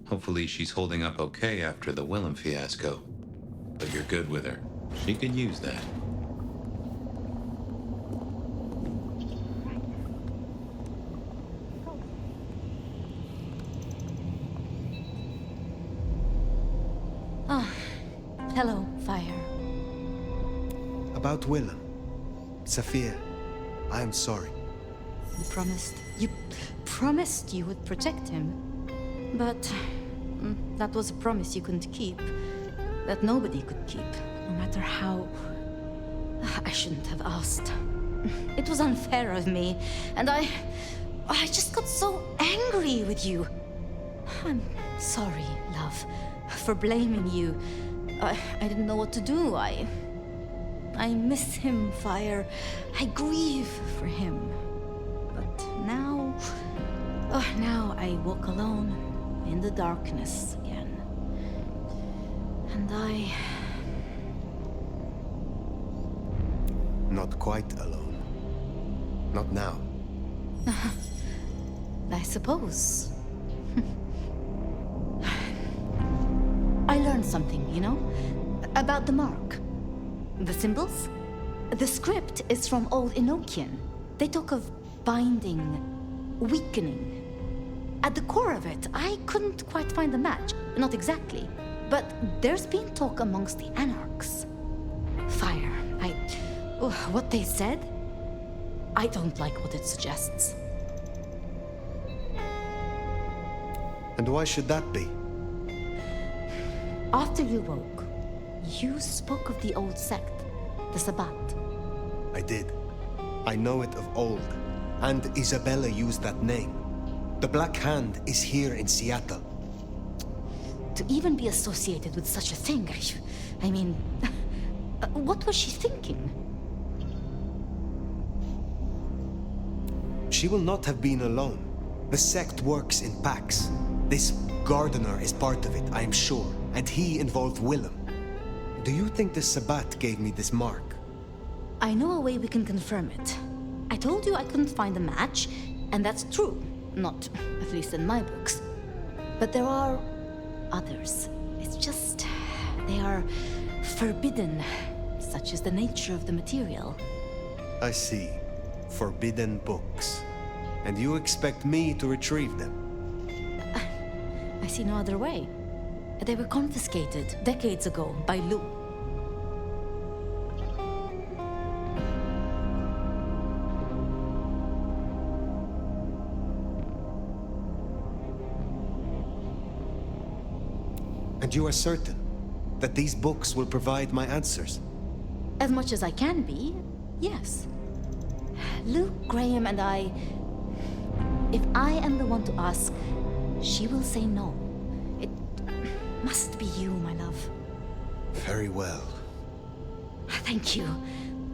Hopefully she's holding up okay after the Willem fiasco. But you're good with her. She could use that. Ah, hello, Fire. About Willem. Sophia, I am sorry. You promised you would protect him. But that was a promise you couldn't keep. That nobody could keep, no matter how... I shouldn't have asked. It was unfair of me, and I just got so angry with you. I'm sorry, love, for blaming you. I didn't know what to do. I miss him, Fire. I grieve for him. But now I walk alone in the darkness again. And Not quite alone. Not now. I suppose. I learned something, you know? About the mark. The symbols? The script is from Old Enochian. They talk of binding, weakening. At the core of it, I couldn't quite find the match. Not exactly. But there's been talk amongst the anarchs. Fire. What they said? I don't like what it suggests. And why should that be? After you woke, you spoke of the old sect, the Sabbat. I did. I know it of old. And Isabella used that name. The Black Hand is here in Seattle. To even be associated with such a thing, I mean, what was she thinking? She will not have been alone. The sect works in packs. This gardener is part of it, I am sure, and he involved Willem. Do you think the Sabbat gave me this mark? I know a way we can confirm it. I told you I couldn't find a match, and that's true. Not, at least in my books. But there are others. It's just... they are forbidden. Such is the nature of the material. I see. Forbidden books. And you expect me to retrieve them? I see no other way. They were confiscated decades ago by Lou. And you are certain that these books will provide my answers? As much as I can be, yes. Luke, Graham, and I... If I am the one to ask, she will say no. It must be you, my love. Very well. Thank you.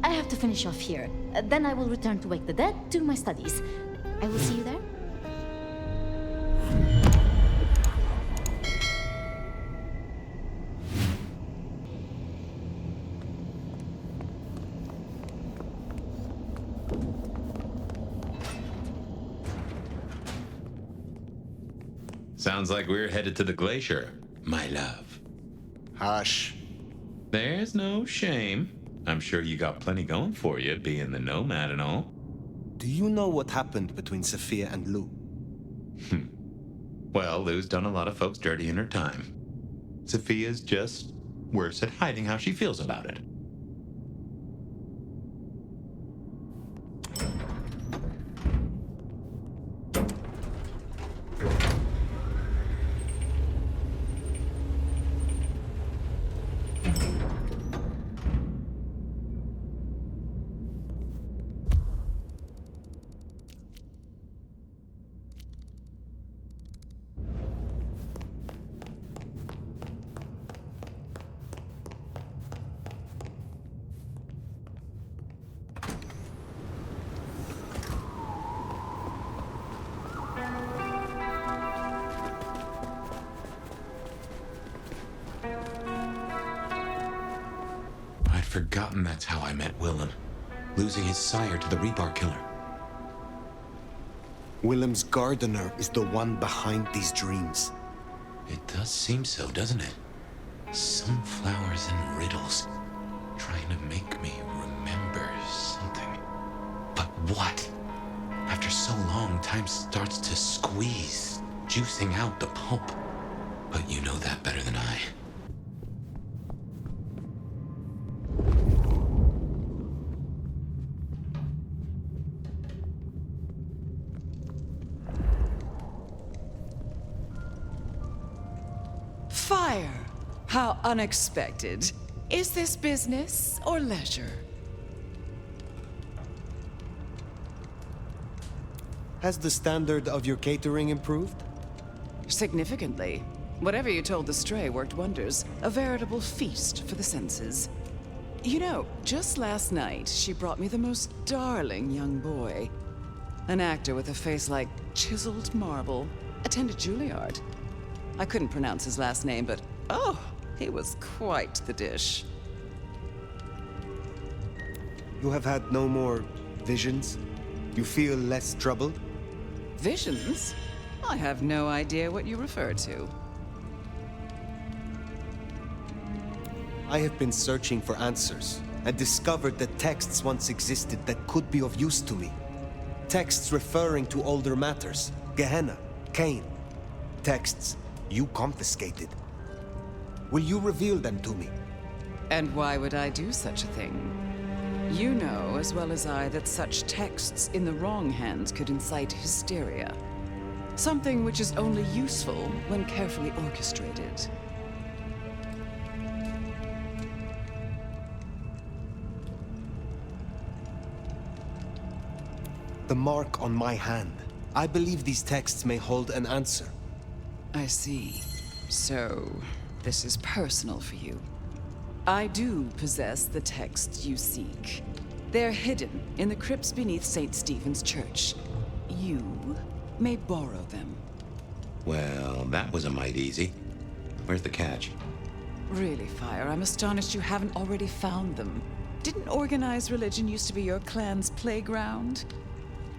I have to finish off here. Then I will return to Wake the Dead, do my studies. I will see you there. Sounds like we're headed to the glacier, my love. Hush. There's no shame. I'm sure you got plenty going for you, being the Nomad and all. Do you know what happened between Sophia and Lou? Well, Lou's done a lot of folks dirty in her time. Sophia's just worse at hiding how she feels about it. Forgotten that's how I met Willem. Losing his sire to the Rebar killer. Willem's gardener is the one behind these dreams. It does seem so, doesn't it? Sunflowers and riddles, trying to make me remember something. But what? After so long, time starts to squeeze, juicing out the pulp. But you know that better than I. Fire! How unexpected. Is this business or leisure? Has the standard of your catering improved? Significantly. Whatever you told the stray worked wonders. A veritable feast for the senses. You know, just last night, she brought me the most darling young boy. An actor with a face like chiseled marble. Attended Juilliard. I couldn't pronounce his last name, but oh, he was quite the dish. You have had no more visions? You feel less troubled? Visions? I have no idea what you refer to. I have been searching for answers and discovered that texts once existed that could be of use to me. Texts referring to older matters, Gehenna, Cain. Texts you confiscated. Will you reveal them to me? And why would I do such a thing? You know as well as I that such texts in the wrong hands could incite hysteria. Something which is only useful when carefully orchestrated. The mark on my hand. I believe these texts may hold an answer. I see. So, this is personal for you. I do possess the texts you seek. They're hidden in the crypts beneath St. Stephen's Church. You may borrow them. Well, that was a mite easy. Where's the catch? Really, Fire, I'm astonished you haven't already found them. Didn't organized religion used to be your clan's playground?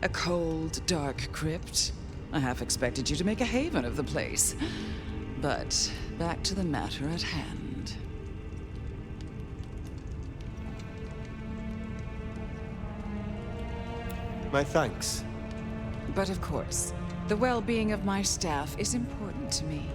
A cold, dark crypt? I half expected you to make a haven of the place. But back to the matter at hand. My thanks. But of course, the well-being of my staff is important to me.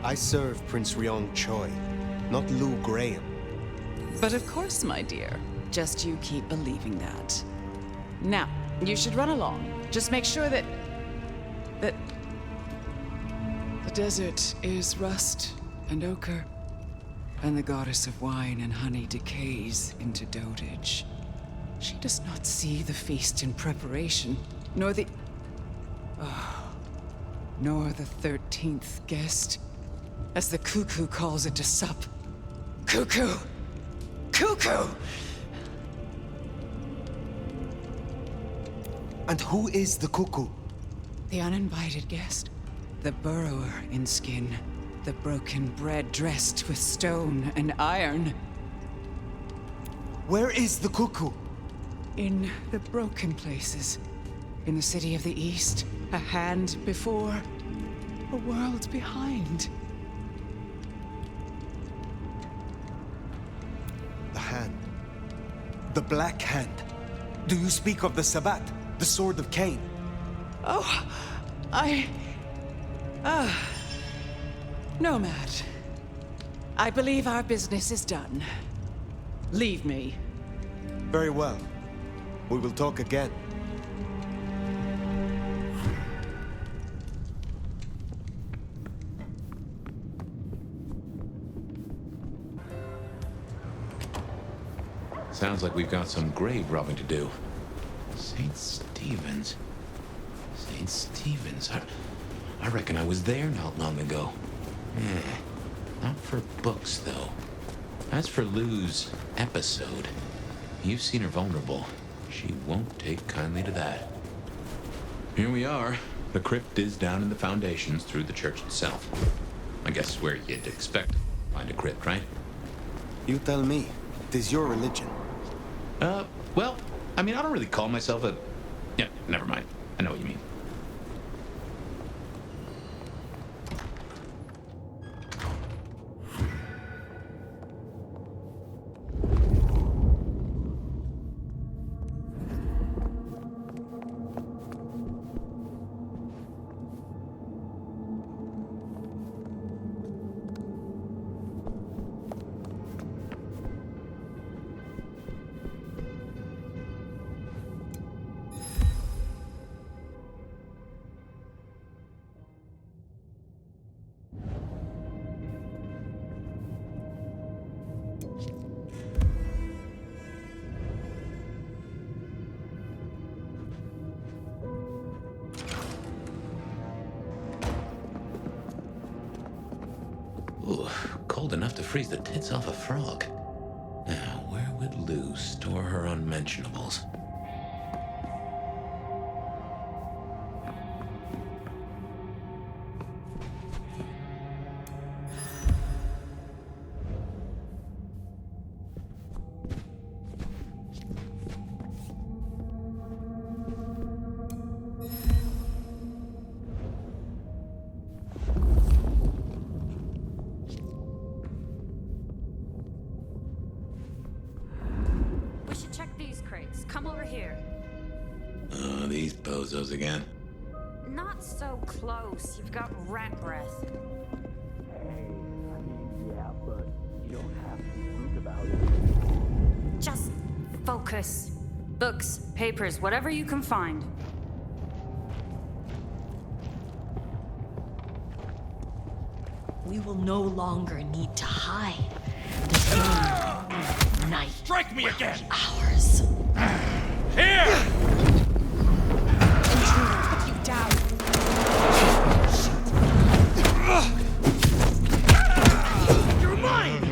I serve Prince Ryong Choi, not Lou Graham. But of course, my dear. Just you keep believing that. Now, you should run along. Just make sure that... The desert is rust and ochre, and the goddess of wine and honey decays into dotage. She does not see the feast in preparation, nor the 13th guest, as the cuckoo calls it to sup. Cuckoo! Cuckoo! And who is the cuckoo? The uninvited guest. The burrower in skin. The broken bread dressed with stone and iron. Where is the cuckoo? In the broken places. In the city of the East. A hand before. A world behind. The hand. The Black Hand. Do you speak of the Sabbat? The Sword of Cain? Oh, Nomad. I believe our business is done. Leave me. Very well. We will talk again. Sounds like we've got some grave robbing to do. St. Stephen's. St. Stephen's. I reckon I was there not long ago. Not for books, though. As for Lou's episode, you've seen her vulnerable. She won't take kindly to that. Here we are. The crypt is down in the foundations through the church itself. I guess where you'd expect to find a crypt, right? You tell me. It is your religion. Well, I mean, I don't really call myself a... Yeah, never mind. I know what you mean. Ooh, cold enough to freeze the tits off a frog. Now, where would Lou store her unmentionables? We should check these crates. Come over here. Oh, these bozos again. Not so close. You've got rat breath. Yeah, but you don't have to be rude about it. Just focus. Books, papers, whatever you can find. We will no longer need to hide. The night Strike me again! ours. Here! Intruder, put you down. You're mine!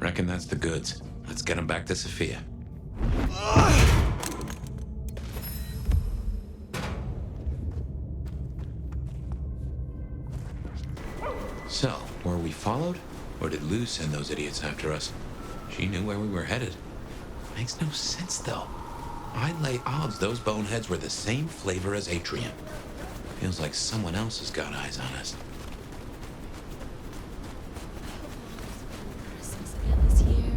Reckon that's the goods. Let's get them back to Sophia. So, were we followed? Or did Lou send those idiots after us? She knew where we were headed. Makes no sense, though. I'd lay odds those boneheads were the same flavor as Atrium. Feels like someone else has got eyes on us. Christmas again this year.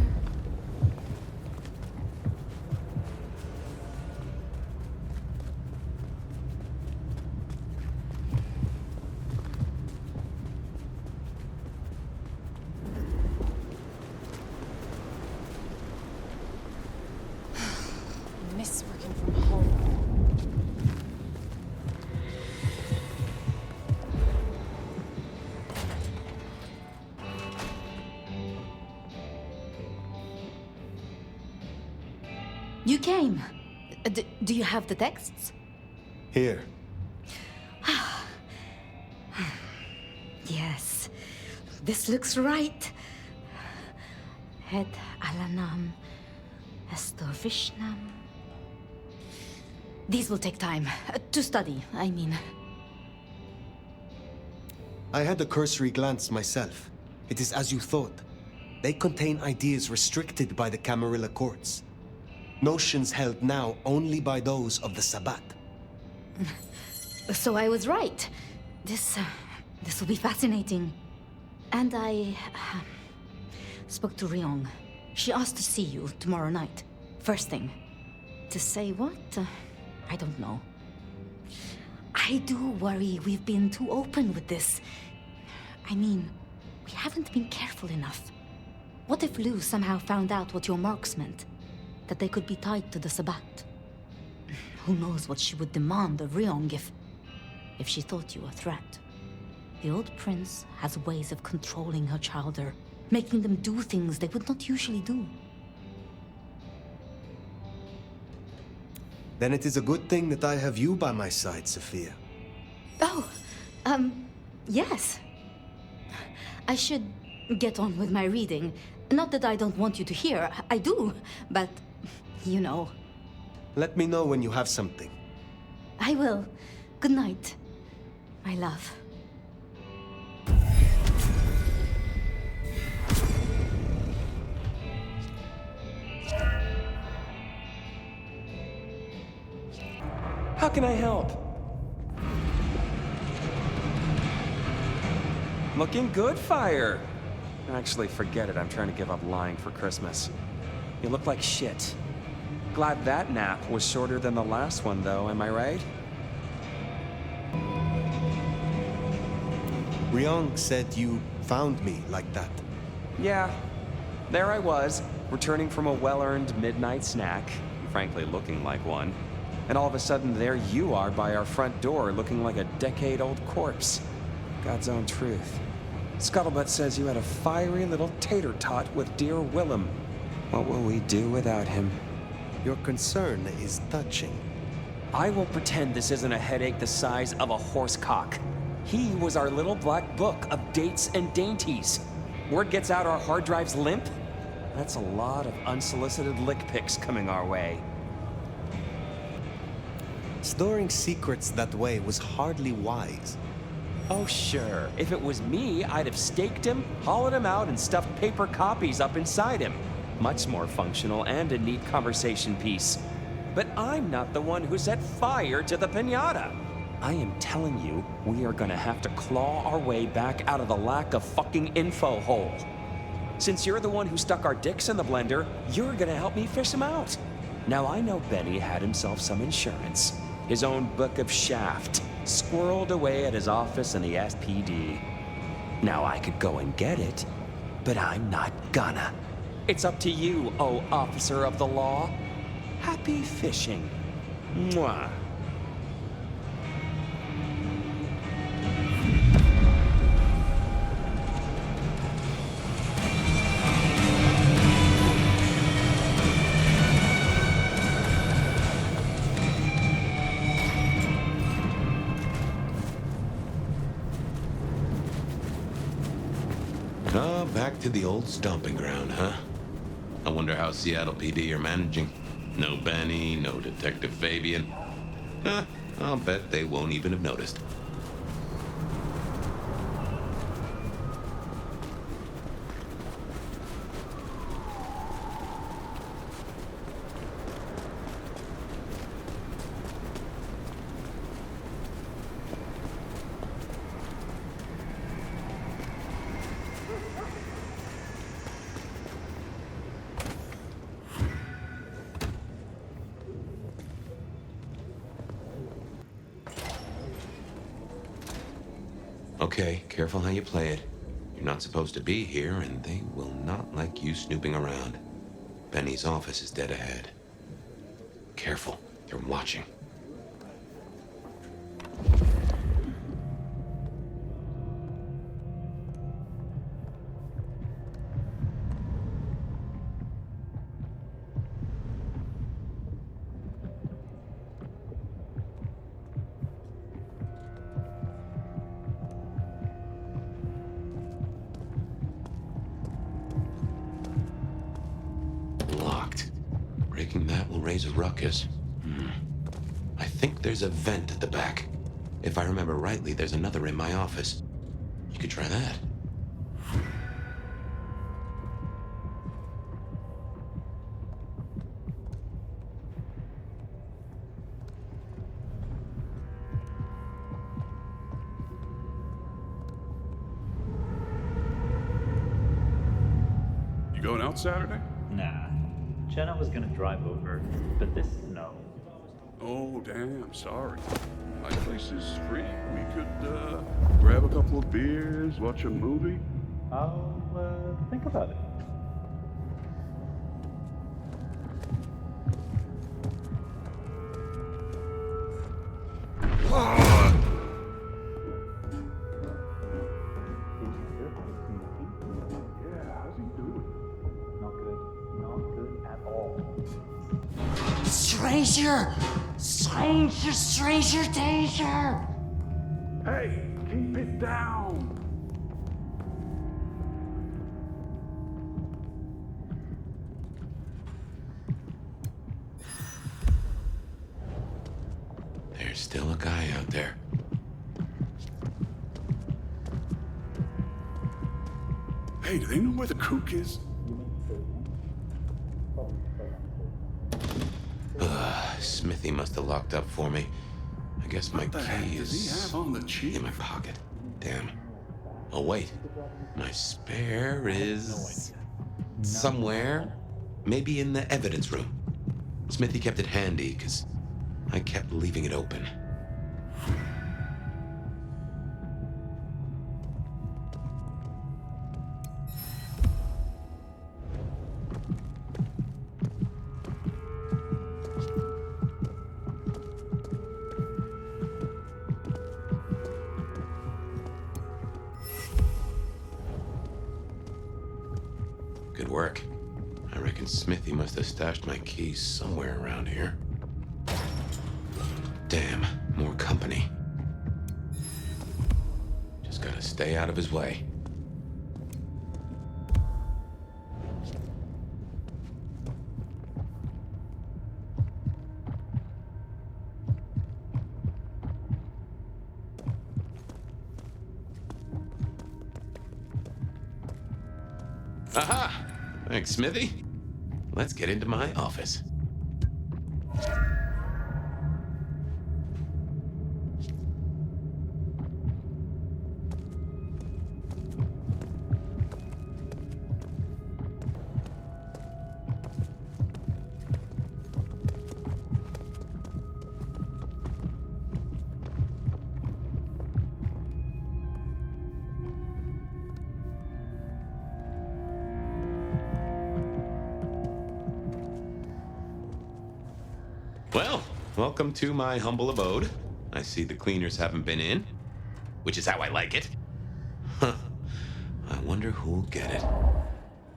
I miss working from home. You came. Do you have the texts? Here. Yes. This looks right. Het alanam, estorvishnam. These will take time. To study, I mean. I had a cursory glance myself. It is as you thought. They contain ideas restricted by the Camarilla courts. Notions held now only by those of the Sabbat. So I was right. This will be fascinating. And I spoke to Ryong. She asked to see you tomorrow night. First thing. To say what? I don't know. I do worry we've been too open with this. I mean, we haven't been careful enough. What if Lou somehow found out what your marks meant? That they could be tied to the Sabbat? Who knows what she would demand of Ryong if... if she thought you a threat. The old prince has ways of controlling her chowder, making them do things they would not usually do. Then it is a good thing that I have you by my side, Sophia. Oh, yes. I should get on with my reading. Not that I don't want you to hear, I do, but, you know. Let me know when you have something. I will. Good night, my love. How can I help? Looking good, Fire. Actually, forget it. I'm trying to give up lying for Christmas. You look like shit. Glad that nap was shorter than the last one, though, am I right? Ryong said you found me like that. Yeah. There I was, returning from a well-earned midnight snack, frankly looking like one. And all of a sudden, there you are by our front door, looking like a decade-old corpse. God's own truth. Scuttlebutt says you had a fiery little tater-tot with dear Willem. What will we do without him? Your concern is touching. I will pretend this isn't a headache the size of a horse cock. He was our little black book of dates and dainties. Word gets out our hard drive's limp? That's a lot of unsolicited lick pics coming our way. Storing secrets that way was hardly wise. Oh, sure. If it was me, I'd have staked him, hollowed him out, and stuffed paper copies up inside him. Much more functional and a neat conversation piece. But I'm not the one who set fire to the piñata. I am telling you, we are gonna have to claw our way back out of the lack of fucking info hole. Since you're the one who stuck our dicks in the blender, you're gonna help me fish him out. Now I know Benny had himself some insurance. His own book of Shaft, squirreled away at his office in the SPD. Now I could go and get it, but I'm not gonna. It's up to you, oh officer of the law. Happy fishing. Mwah. Back to the old stomping ground, huh? I wonder how Seattle PD are managing. No Benny, no Detective Fabien. Huh, I'll bet they won't even have noticed. Okay, careful how you play it. You're not supposed to be here, and they will not like you snooping around. Benny's office is dead ahead. Careful, they're watching. Locked. Breaking that will raise a ruckus. I think there's a vent at the back. If I remember rightly, there's another in my office. You could try that. You going out Saturday? Nah. Jenna was gonna drive over, but this is no. Oh, damn, sorry. My place is free. We could, grab a couple of beers, watch a movie. I'll, think about it. Stranger! Stranger danger! Hey, keep it down. There's still a guy out there. Hey, do they know where the kook is? Smithy must have locked up for me. I guess my What the heck key does he is have on the cheap? in my pocket. Damn. Oh, wait. My spare is somewhere. Maybe in the evidence room. Smithy kept it handy, because I kept leaving it open. Good work. I reckon Smithy must have stashed my keys somewhere around here. Damn, more company. Just gotta stay out of his way. Aha! Thanks, Smithy. Let's get into my office. Well, welcome to my humble abode. I see the cleaners haven't been in, which is how I like it. Huh. I wonder who'll get it.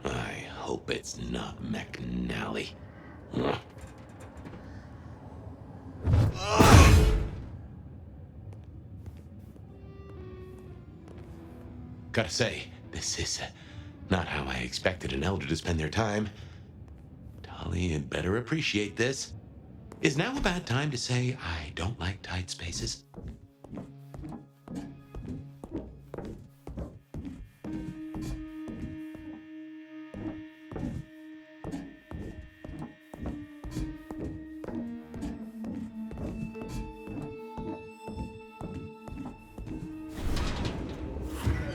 I hope it's not McNally. Ugh. Gotta say, this is not how I expected an elder to spend their time. Tali had better appreciate this. Is now a bad time to say I don't like tight spaces?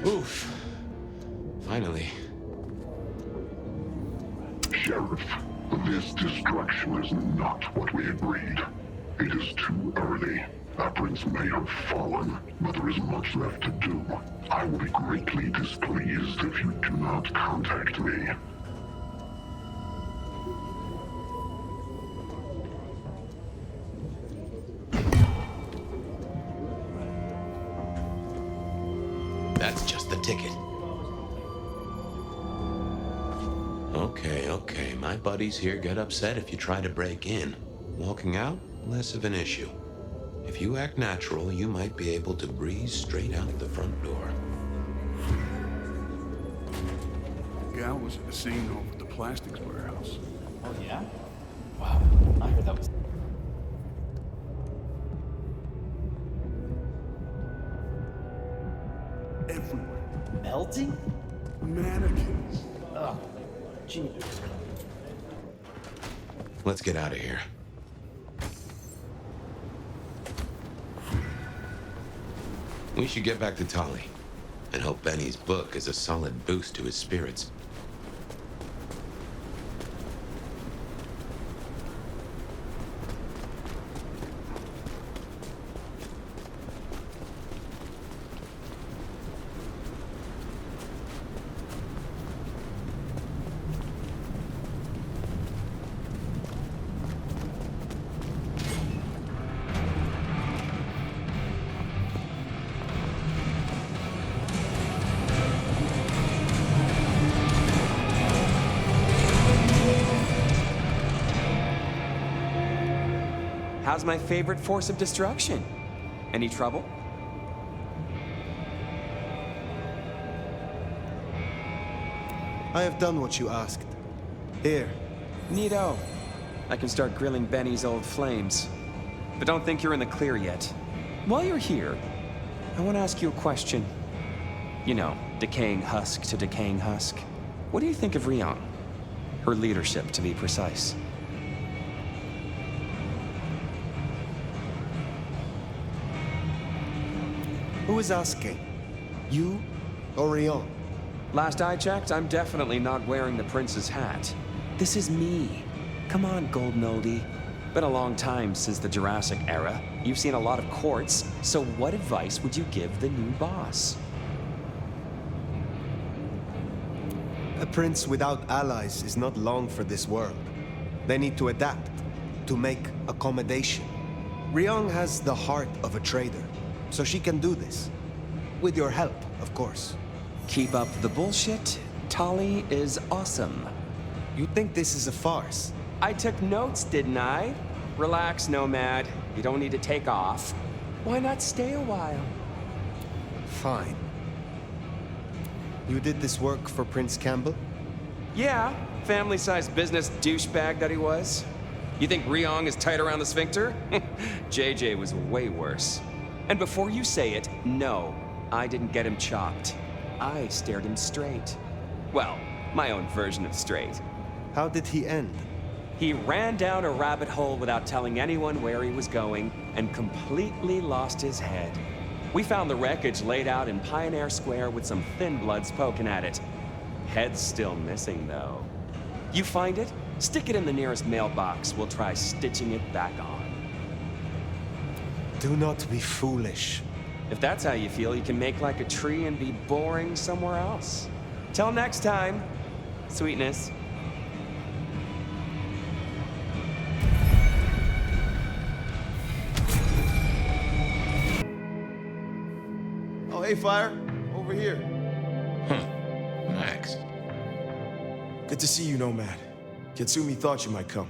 Oof. Finally. Sheriff, this destruction is not what we agreed. It is too early. Our prince may have fallen, but there is much left to do. I will be greatly displeased if you do not contact me. That's just the ticket. Okay. My buddies here get upset if you try to break in. Walking out, less of an issue. If you act natural, you might be able to breeze straight out the front door. The gal was at the scene over at the plastics warehouse. Oh, yeah? Wow, I heard that was... Everywhere. melting? Mannequins. Oh, Jesus. Let's get out of here. We should get back to Tali and hope Benny's book is a solid boost to his spirits. how's my favorite force of destruction? Any trouble? I have done what you asked. Here. Neato. I can start grilling Benny's old flames. But don't think you're in the clear yet. While you're here, I want to ask you a question. You know, decaying husk to decaying husk. What do you think of Ryong? Her leadership, to be precise. Who is asking? You or Ryong? Last I checked, I'm definitely not wearing the prince's hat. This is me. Come on, Golden Oldie. Been a long time since the Jurassic era. You've seen a lot of courts, so what advice would you give the new boss? A prince without allies is not long for this world. They need to adapt, to make accommodation. Ryong has the heart of a trader, so she can do this. With your help, of course. Keep up the bullshit. Tali is awesome. You think this is a farce? I took notes, didn't I? Relax, Nomad. You don't need to take off. Why not stay a while? Fine. You did this work for Prince Campbell? Yeah, family-sized business douchebag that he was. You think Ryong is tight around the sphincter? JJ was way worse. And before you say it, no, I didn't get him chopped. I stared him straight. Well, my own version of straight. How did he end? He ran down a rabbit hole without telling anyone where he was going and completely lost his head. We found the wreckage laid out in Pioneer Square with some thin bloods poking at it. Head's still missing, though. You find it? Stick it in the nearest mailbox. We'll try stitching it back on. Do not be foolish. If that's how you feel, you can make like a tree and be boring somewhere else. Till next time, sweetness. Oh, hey, Fire. Over here. Huh. Max. Good to see you, Nomad. Katsumi thought you might come.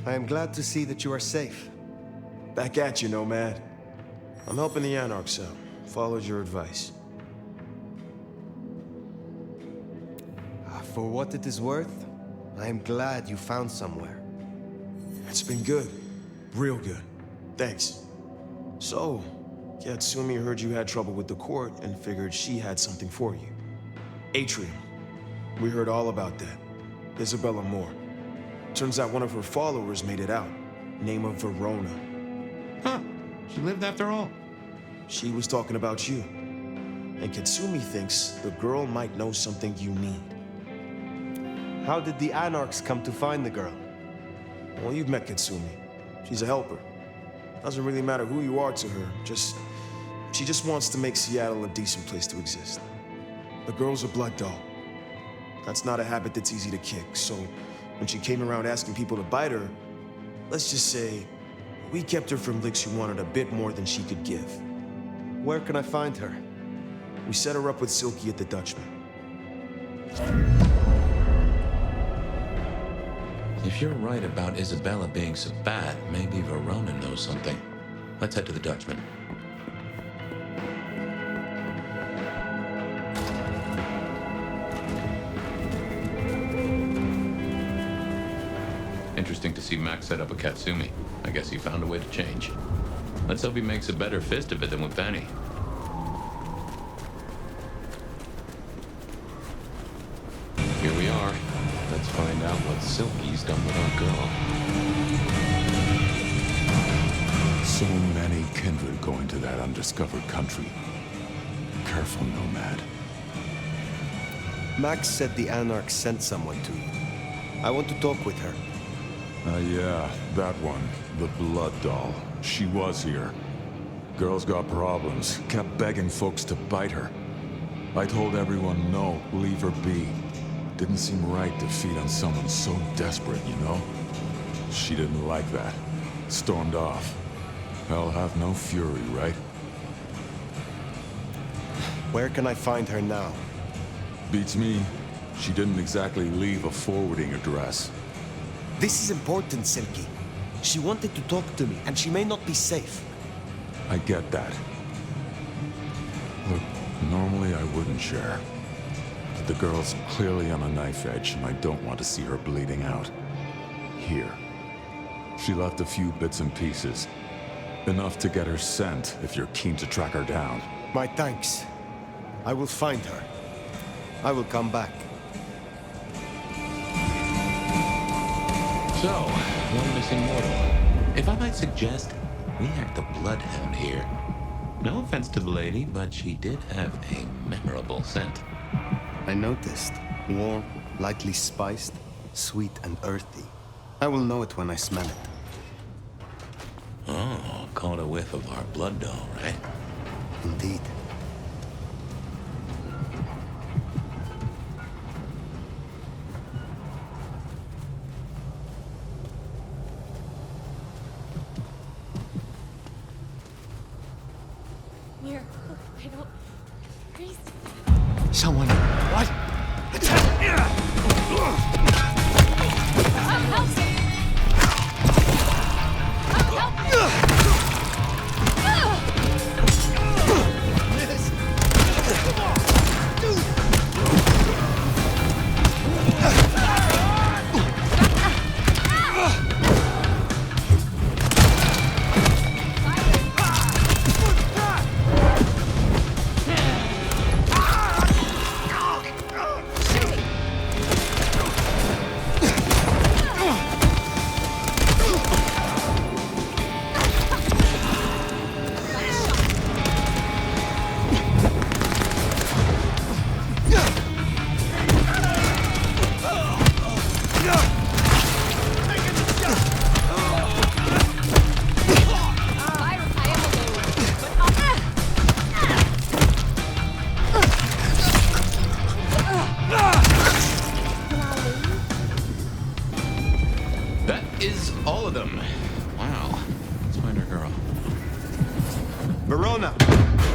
I am glad to see that you are safe. Back at you, Nomad. I'm helping the Anarchs out. Followed your advice. For what it is worth, I am glad you found somewhere. It's been good. Real good. Thanks. So, Katsumi heard you had trouble with the court and figured she had something for you. Atrium. We heard all about that. Isabella Moore. Turns out one of her followers made it out. Name of Verona. Huh. She lived after all. She was talking about you. And Katsumi thinks the girl might know something you need. How did the Anarchs come to find the girl? Well, you've met Katsumi. She's a helper. Doesn't really matter who you are to her, she just wants to make Seattle a decent place to exist. The girl's a blood doll. That's not a habit that's easy to kick, so when she came around asking people to bite her, let's just say, we kept her from licks who wanted a bit more than she could give. Where can I find her? We set her up with Silky at the Dutchman. If you're right about Isabella being so bad, maybe Verona knows something. Let's head to the Dutchman. Interesting to see Max set up a Katsumi. I guess he found a way to change. Let's hope he makes a better fist of it than with Benny. Here we are. Let's find out what Silky's done with our girl. So many kindred going to that undiscovered country. Careful, Nomad. Max said the Anarchs sent someone to you. I want to talk with her. Yeah, that one. The blood doll. She was here. Girl's got problems. Kept begging folks to bite her. I told everyone no, leave her be. Didn't seem right to feed on someone so desperate, you know? She didn't like that. Stormed off. Hell have no fury, right? Where can I find her now? Beats me. She didn't exactly leave a forwarding address. This is important, Silky. She wanted to talk to me, and she may not be safe. I get that. Look, normally I wouldn't share. But the girl's clearly on a knife edge, and I don't want to see her bleeding out. Here. She left a few bits and pieces. Enough to get her sent, if you're keen to track her down. My thanks. I will find her. I will come back. So, one missing mortal. If I might suggest, we act the bloodhound here. No offense to the lady, but she did have a memorable scent. I noticed. Warm, lightly spiced, sweet and earthy. I will know it when I smell it. Oh, caught a whiff of our blood doll, right? Indeed. Here, I don't... Please. Someone... What?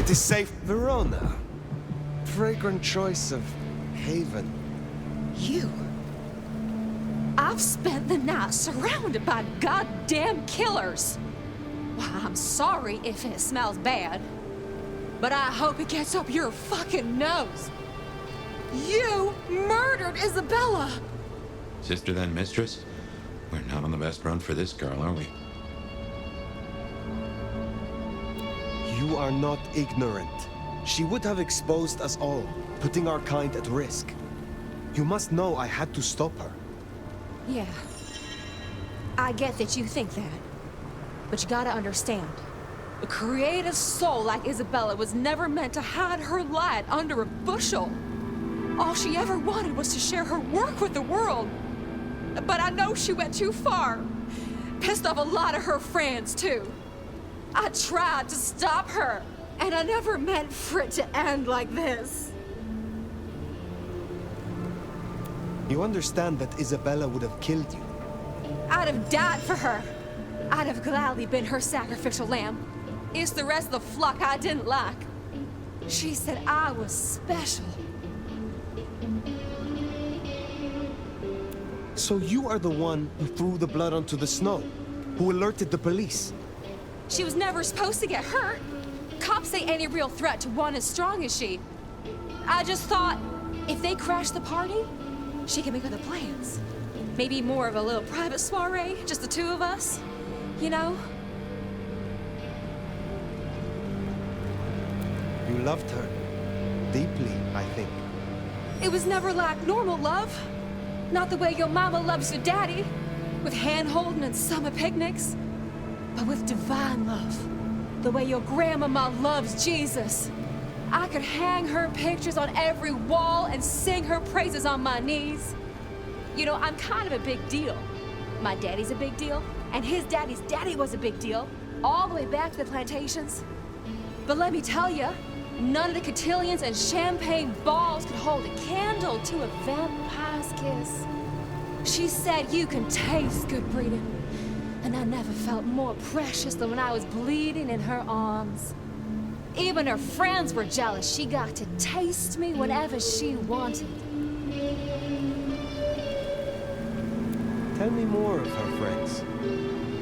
It is safe. Verona. Fragrant choice of haven. You? I've spent the night surrounded by goddamn killers. Well, I'm sorry if it smells bad, but I hope it gets up your fucking nose. You murdered Isabella! Sister then mistress? We're not on the best run for this girl, are we? You are not ignorant. She would have exposed us all, putting our kind at risk. You must know I had to stop her. Yeah. I get that you think that. But you gotta understand. A creative soul like Isabella was never meant to hide her light under a bushel. All she ever wanted was to share her work with the world. But I know she went too far. Pissed off a lot of her friends, too. I tried to stop her, and I never meant for it to end like this. You understand that Isabella would have killed you? I'd have died for her. I'd have gladly been her sacrificial lamb. It's the rest of the flock I didn't like. She said I was special. So you are the one who threw the blood onto the snow, who alerted the police. She was never supposed to get hurt. Cops say any real threat to one as strong as she. I just thought, if they crashed the party, she could make other plans. Maybe more of a little private soiree, just the two of us, you know? You loved her. Deeply, I think. It was never like normal love. Not the way your mama loves your daddy, with hand-holding and summer picnics. But with divine love, the way your grandmama loves Jesus. I could hang her pictures on every wall and sing her praises on my knees. You know, I'm kind of a big deal. My daddy's a big deal, and his daddy's daddy was a big deal, all the way back to the plantations. But let me tell you, none of the cotillions and champagne balls could hold a candle to a vampire's kiss. She said you can taste good breeding. And I never felt more precious than when I was bleeding in her arms. Even her friends were jealous. She got to taste me whenever she wanted. Tell me more of her friends.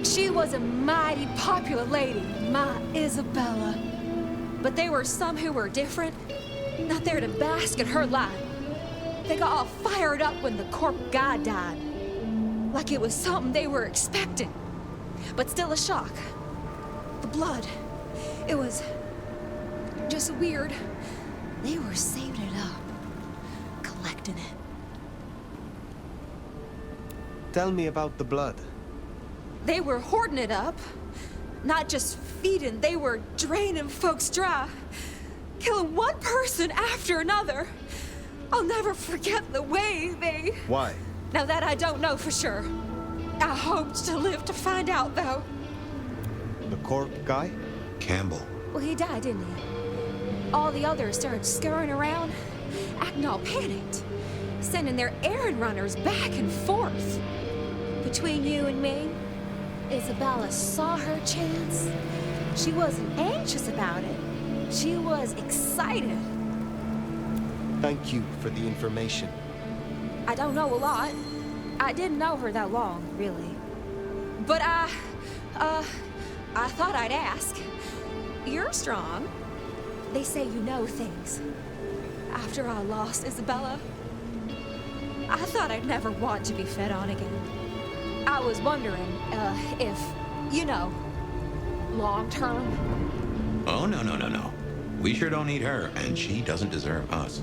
She was a mighty popular lady, my Isabella. But there were some who were different, not there to bask in her light. They got all fired up when the corp guy died. Like it was something they were expecting. But still a shock. The blood. It was just weird. They were saving it up. Collecting it. Tell me about the blood. They were hoarding it up. Not just feeding, they were draining folks dry. Killing one person after another. I'll never forget the way they... Why? Now that I don't know for sure. I hoped to live to find out, though. The corp guy? Campbell. Well, he died, didn't he? All the others started scurrying around, acting all panicked, sending their errand runners back and forth. Between you and me, Isabella saw her chance. She wasn't anxious about it. She was excited. Thank you for the information. I don't know a lot. I didn't know her that long, really. But I thought I'd ask. You're strong. They say you know things. After I lost Isabella, I thought I'd never want to be fed on again. I was wondering, if, you know, long term. Oh, no. We sure don't need her, and she doesn't deserve us.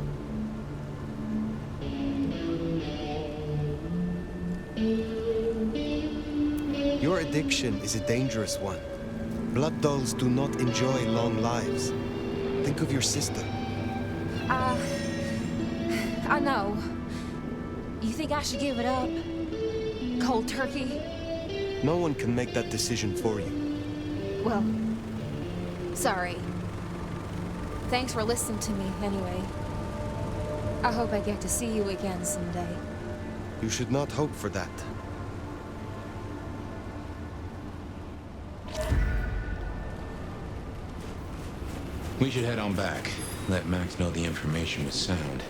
Your addiction is a dangerous one. Blood dolls do not enjoy long lives. Think of your sister. I know. You think I should give it up? Cold turkey? No one can make that decision for you. Well, sorry. Thanks for listening to me, anyway. I hope I get to see you again someday. You should not hope for that. We should head on back. Let Max know the information was sound.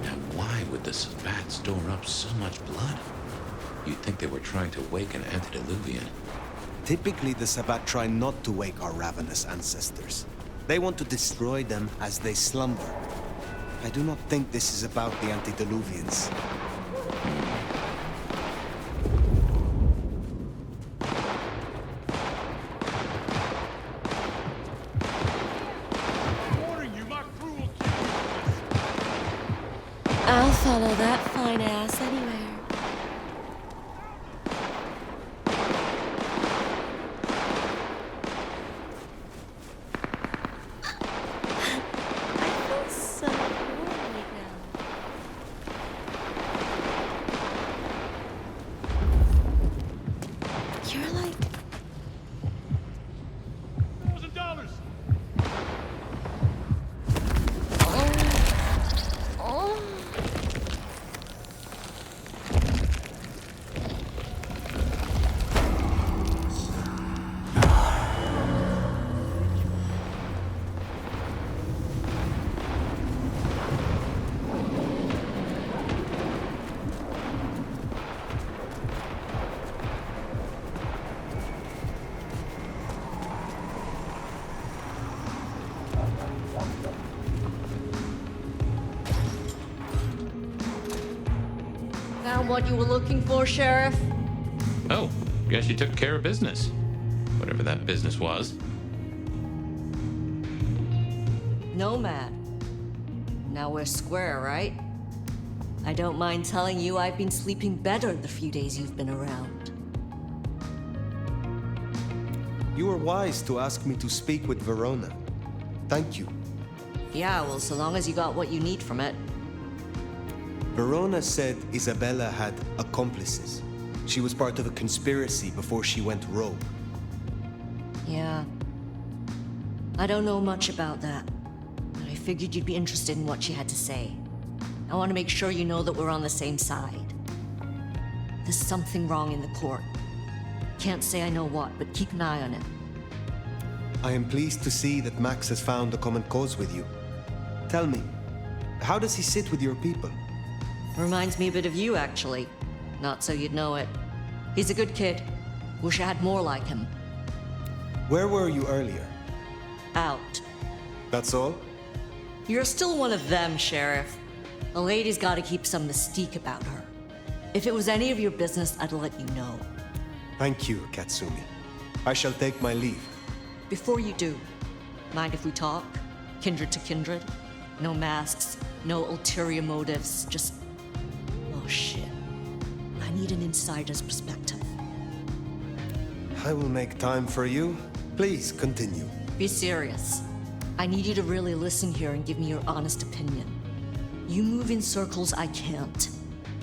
Now, why would the Sabbat store up so much blood? You'd think they were trying to wake an antediluvian. Typically, the Sabbat try not to wake our ravenous ancestors. They want to destroy them as they slumber. I do not think this is about the antediluvians. I'll follow that fine ass anywhere. I feel so warm right now. You're like... $1,000. Oh. Found what you were looking for, Sheriff? Oh, guess you took care of business. Whatever that business was. Nomad. Now we're square, right? I don't mind telling you I've been sleeping better the few days you've been around. You were wise to ask me to speak with Verona. Thank you. Yeah, well, so long as you got what you need from it. Verona said Isabella had accomplices. She was part of a conspiracy before she went rogue. Yeah. I don't know much about that, but I figured you'd be interested in what she had to say. I want to make sure you know that we're on the same side. There's something wrong in the court. Can't say I know what, but keep an eye on it. I am pleased to see that Max has found a common cause with you. Tell me, how does he sit with your people? Reminds me a bit of you, actually. Not so you'd know it. He's a good kid. Wish I had more like him. Where were you earlier? Out. That's all? You're still one of them, Sheriff. A lady's gotta keep some mystique about her. If it was any of your business, I'd let you know. Thank you, Katsumi. I shall take my leave. Before you do, mind if we talk? Kindred to kindred? No masks, no ulterior motives, just... Oh shit. I need an insider's perspective. I will make time for you. Please, continue. Be serious. I need you to really listen here and give me your honest opinion. You move in circles I can't,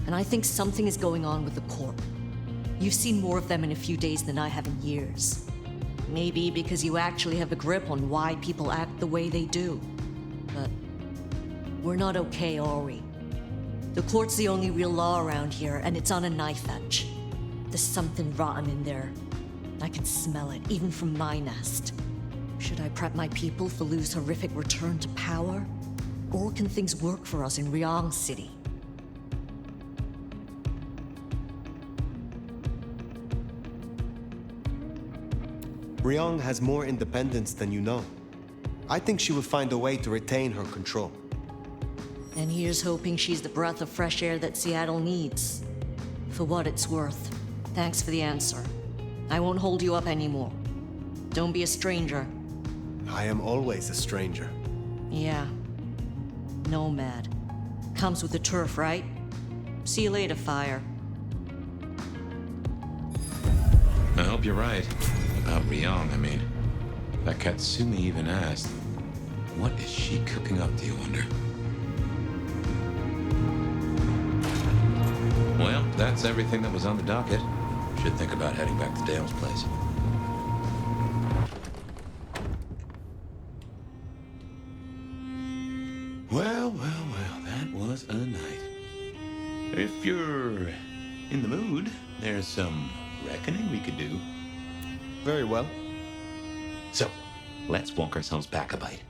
and I think something is going on with the Corp. You've seen more of them in a few days than I have in years. Maybe because you actually have a grip on why people act the way they do. But we're not okay, are we? The court's the only real law around here, and it's on a knife edge. There's something rotten in there. I can smell it, even from my nest. Should I prep my people for Lu's horrific return to power? Or can things work for us in Ryong City? Ryong has more independence than you know. I think she will find a way to retain her control. And here's hoping she's the breath of fresh air that Seattle needs. For what it's worth. Thanks for the answer. I won't hold you up anymore. Don't be a stranger. I am always a stranger. Yeah. Nomad. Comes with the turf, right? See you later, Fire. I hope you're right. About Ryong, I mean. That Katsumi even asked, what is she cooking up, do you wonder? Well, that's everything that was on the docket. Should think about heading back to Dale's place. Well, that was a night. If you're in the mood, there's some reckoning we could do. Very well. So, let's walk ourselves back a bite.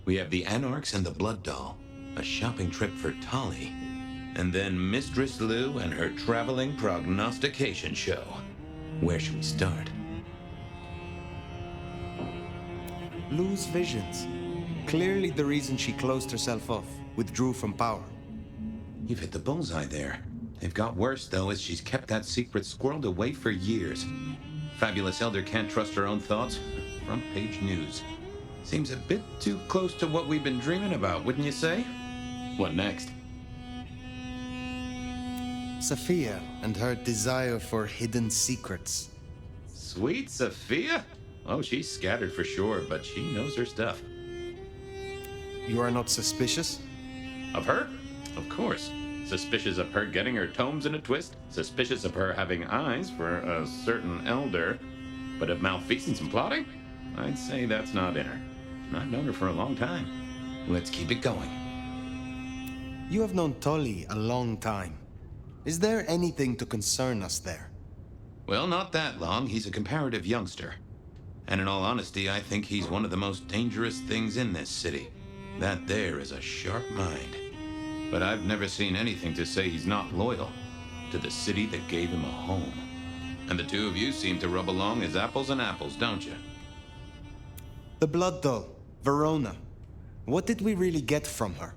We have the Anarchs and the Blood Doll, a shopping trip for Tali, and then Mistress Lu and her traveling prognostication show. Where should we start? Lu's visions. Clearly the reason she closed herself off, withdrew from power. You've hit the bullseye there. They've got worse, though, as she's kept that secret squirreled away for years. Fabulous Elder can't trust her own thoughts. Front page news. Seems a bit too close to what we've been dreaming about, wouldn't you say? What next? Sophia and her desire for hidden secrets. Sweet Sophia? Oh, she's scattered for sure, but she knows her stuff. You are not suspicious? Of her? Of course. Suspicious of her getting her tomes in a twist. Suspicious of her having eyes for a certain elder. But of malfeasance and plotting? I'd say that's not in her. I've known her for a long time. Let's keep it going. You have known Tolly a long time. Is there anything to concern us there? Well, not that long. He's a comparative youngster. And in all honesty, I think he's one of the most dangerous things in this city. That there is a sharp mind. But I've never seen anything to say he's not loyal to the city that gave him a home. And the two of you seem to rub along as apples and apples, don't you? The Blood Doll, Verona. What did we really get from her?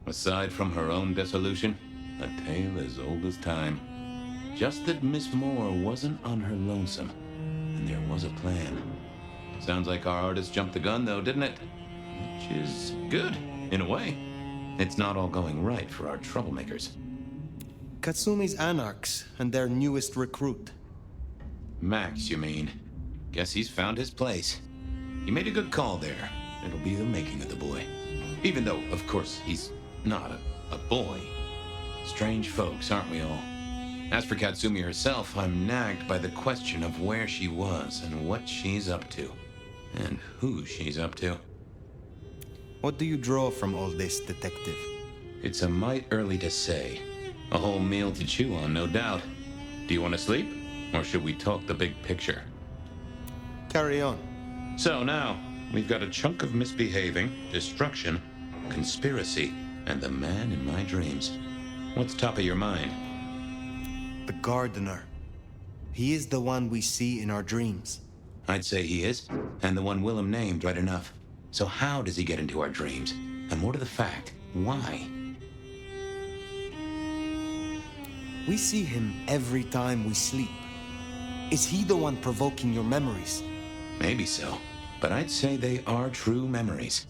Aside from her own dissolution, a tale as old as time. Just that Miss Moore wasn't on her lonesome, and there was a plan. Sounds like our artist jumped the gun, though, didn't it? Which is good, in a way. It's not all going right for our troublemakers. Katsumi's Anarchs and their newest recruit. Max, you mean? Guess he's found his place. You made a good call there. It'll be the making of the boy. Even though, of course, he's not a boy. Strange folks, aren't we all? As for Katsumi herself, I'm nagged by the question of where she was and what she's up to. And who she's up to. What do you draw from all this, detective? It's a mite early to say. A whole meal to chew on, no doubt. Do you want to sleep? Or should we talk the big picture? Carry on. So now, we've got a chunk of misbehaving, destruction, conspiracy, and the man in my dreams. What's top of your mind? The gardener. He is the one we see in our dreams. I'd say he is, and the one Willem named right enough. So how does he get into our dreams? And more to the fact, why? We see him every time we sleep. Is he the one provoking your memories? Maybe so, but I'd say they are true memories,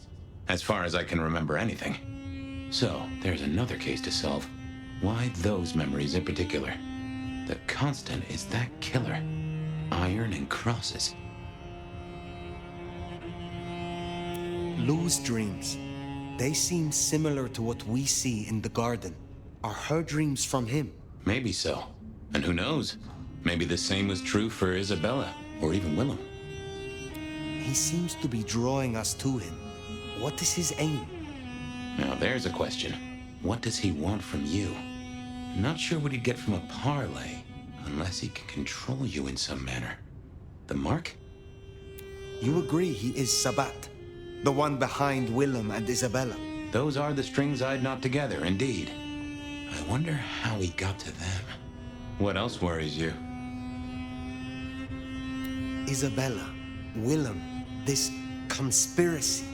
as far as I can remember anything. So, there's another case to solve. Why those memories in particular? The constant is that killer. Iron and crosses. Lou's dreams. They seem similar to what we see in the garden. Are her dreams from him? Maybe so. And who knows? Maybe the same was true for Isabella, or even Willem. He seems to be drawing us to him. What is his aim? Now there's a question. What does he want from you? Not sure what he'd get from a parlay, unless he can control you in some manner. The mark? You agree he is Sabat, the one behind Willem and Isabella? Those are the strings I'd knot together, indeed. I wonder how he got to them. What else worries you? Isabella, Willem, this conspiracy.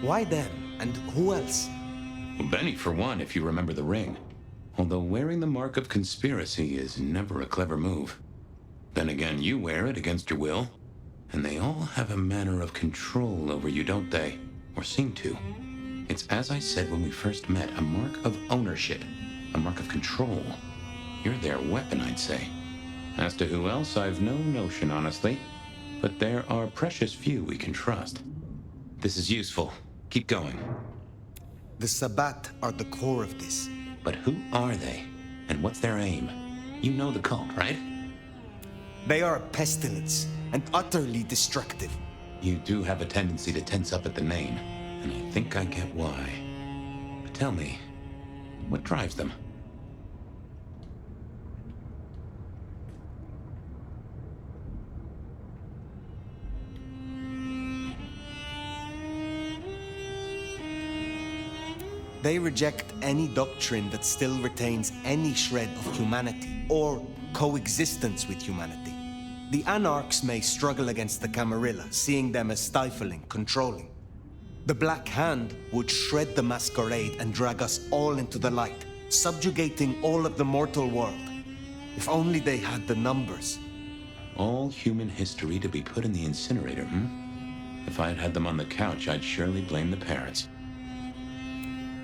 Why them, and who else? Well, Benny, for one, if you remember the ring. Although wearing the mark of conspiracy is never a clever move. Then again, you wear it against your will. And they all have a manner of control over you, don't they? Or seem to. It's as I said when we first met, a mark of ownership. A mark of control. You're their weapon, I'd say. As to who else, I've no notion, honestly. But there are precious few we can trust. This is useful. Keep going. The Sabat are the core of this. But who are they? And what's their aim? You know the cult, right? They are a pestilence, and utterly destructive. You do have a tendency to tense up at the name, and I think I get why. But tell me, what drives them? They reject any doctrine that still retains any shred of humanity, or coexistence with humanity. The Anarchs may struggle against the Camarilla, seeing them as stifling, controlling. The Black Hand would shred the Masquerade and drag us all into the light, subjugating all of the mortal world. If only they had the numbers. All human history to be put in the incinerator, If I'd had them on the couch, I'd surely blame the parents.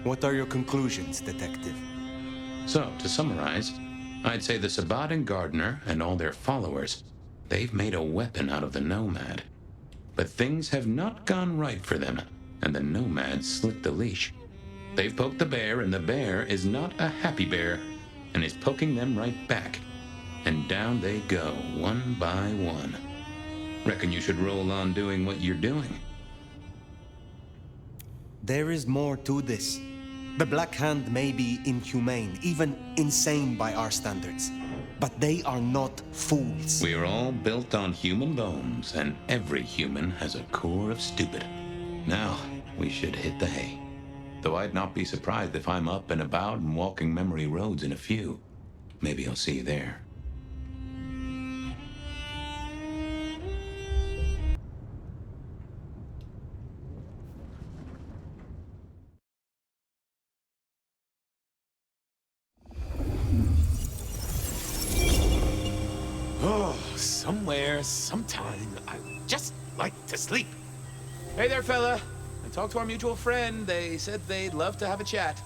What are your conclusions, Detective? So, to summarize, I'd say the Sabat and Gardener and all their followers, they've made a weapon out of the Nomad. But things have not gone right for them, and the Nomad slipped the leash. They've poked the bear, and the bear is not a happy bear, and is poking them right back. And down they go, one by one. Reckon you should roll on doing what you're doing. There is more to this. The Black Hand may be inhumane, even insane by our standards. But they are not fools. We are all built on human bones, and every human has a core of stupid. Now, we should hit the hay. Though I'd not be surprised if I'm up and about and walking memory roads in a few. Maybe I'll see you there. Somewhere, sometime, I just like to sleep. Hey there, fella. I talked to our mutual friend. They said they'd love to have a chat.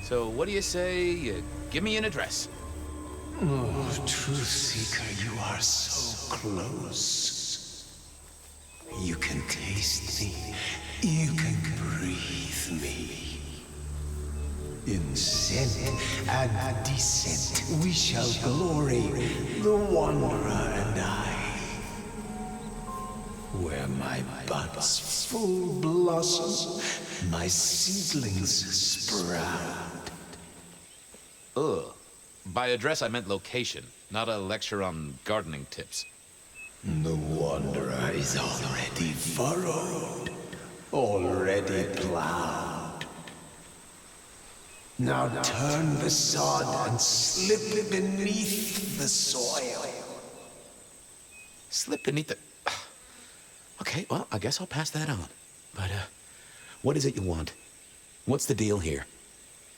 So what do you say you give me an address? Oh, Truth Seeker, you are so close. You can taste me. You can breathe me. In scent and descent, we shall glory, the Wanderer and I. Where my buds full blossom, my seedlings sprout. Ugh. By address, I meant location, not a lecture on gardening tips. The wanderer is already furrowed, already plowed. Now turn the sod and slip beneath the soil. Slip beneath the... Okay, well, I guess I'll pass that on. But, what is it you want? What's the deal here?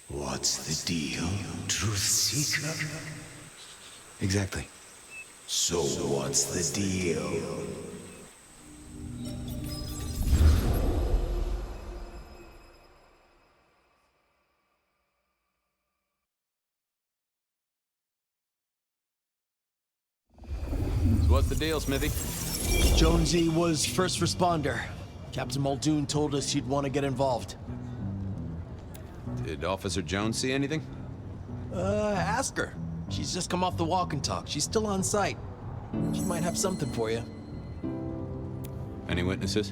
What's the deal, truth seeker? Exactly. So what's the deal? So what's the deal, Smithy? Jonesy was first responder. Captain Muldoon told us he'd want to get involved. Did Officer Jones see anything? Ask her. She's just come off the walk and talk. She's still on site. She might have something for you. Any witnesses?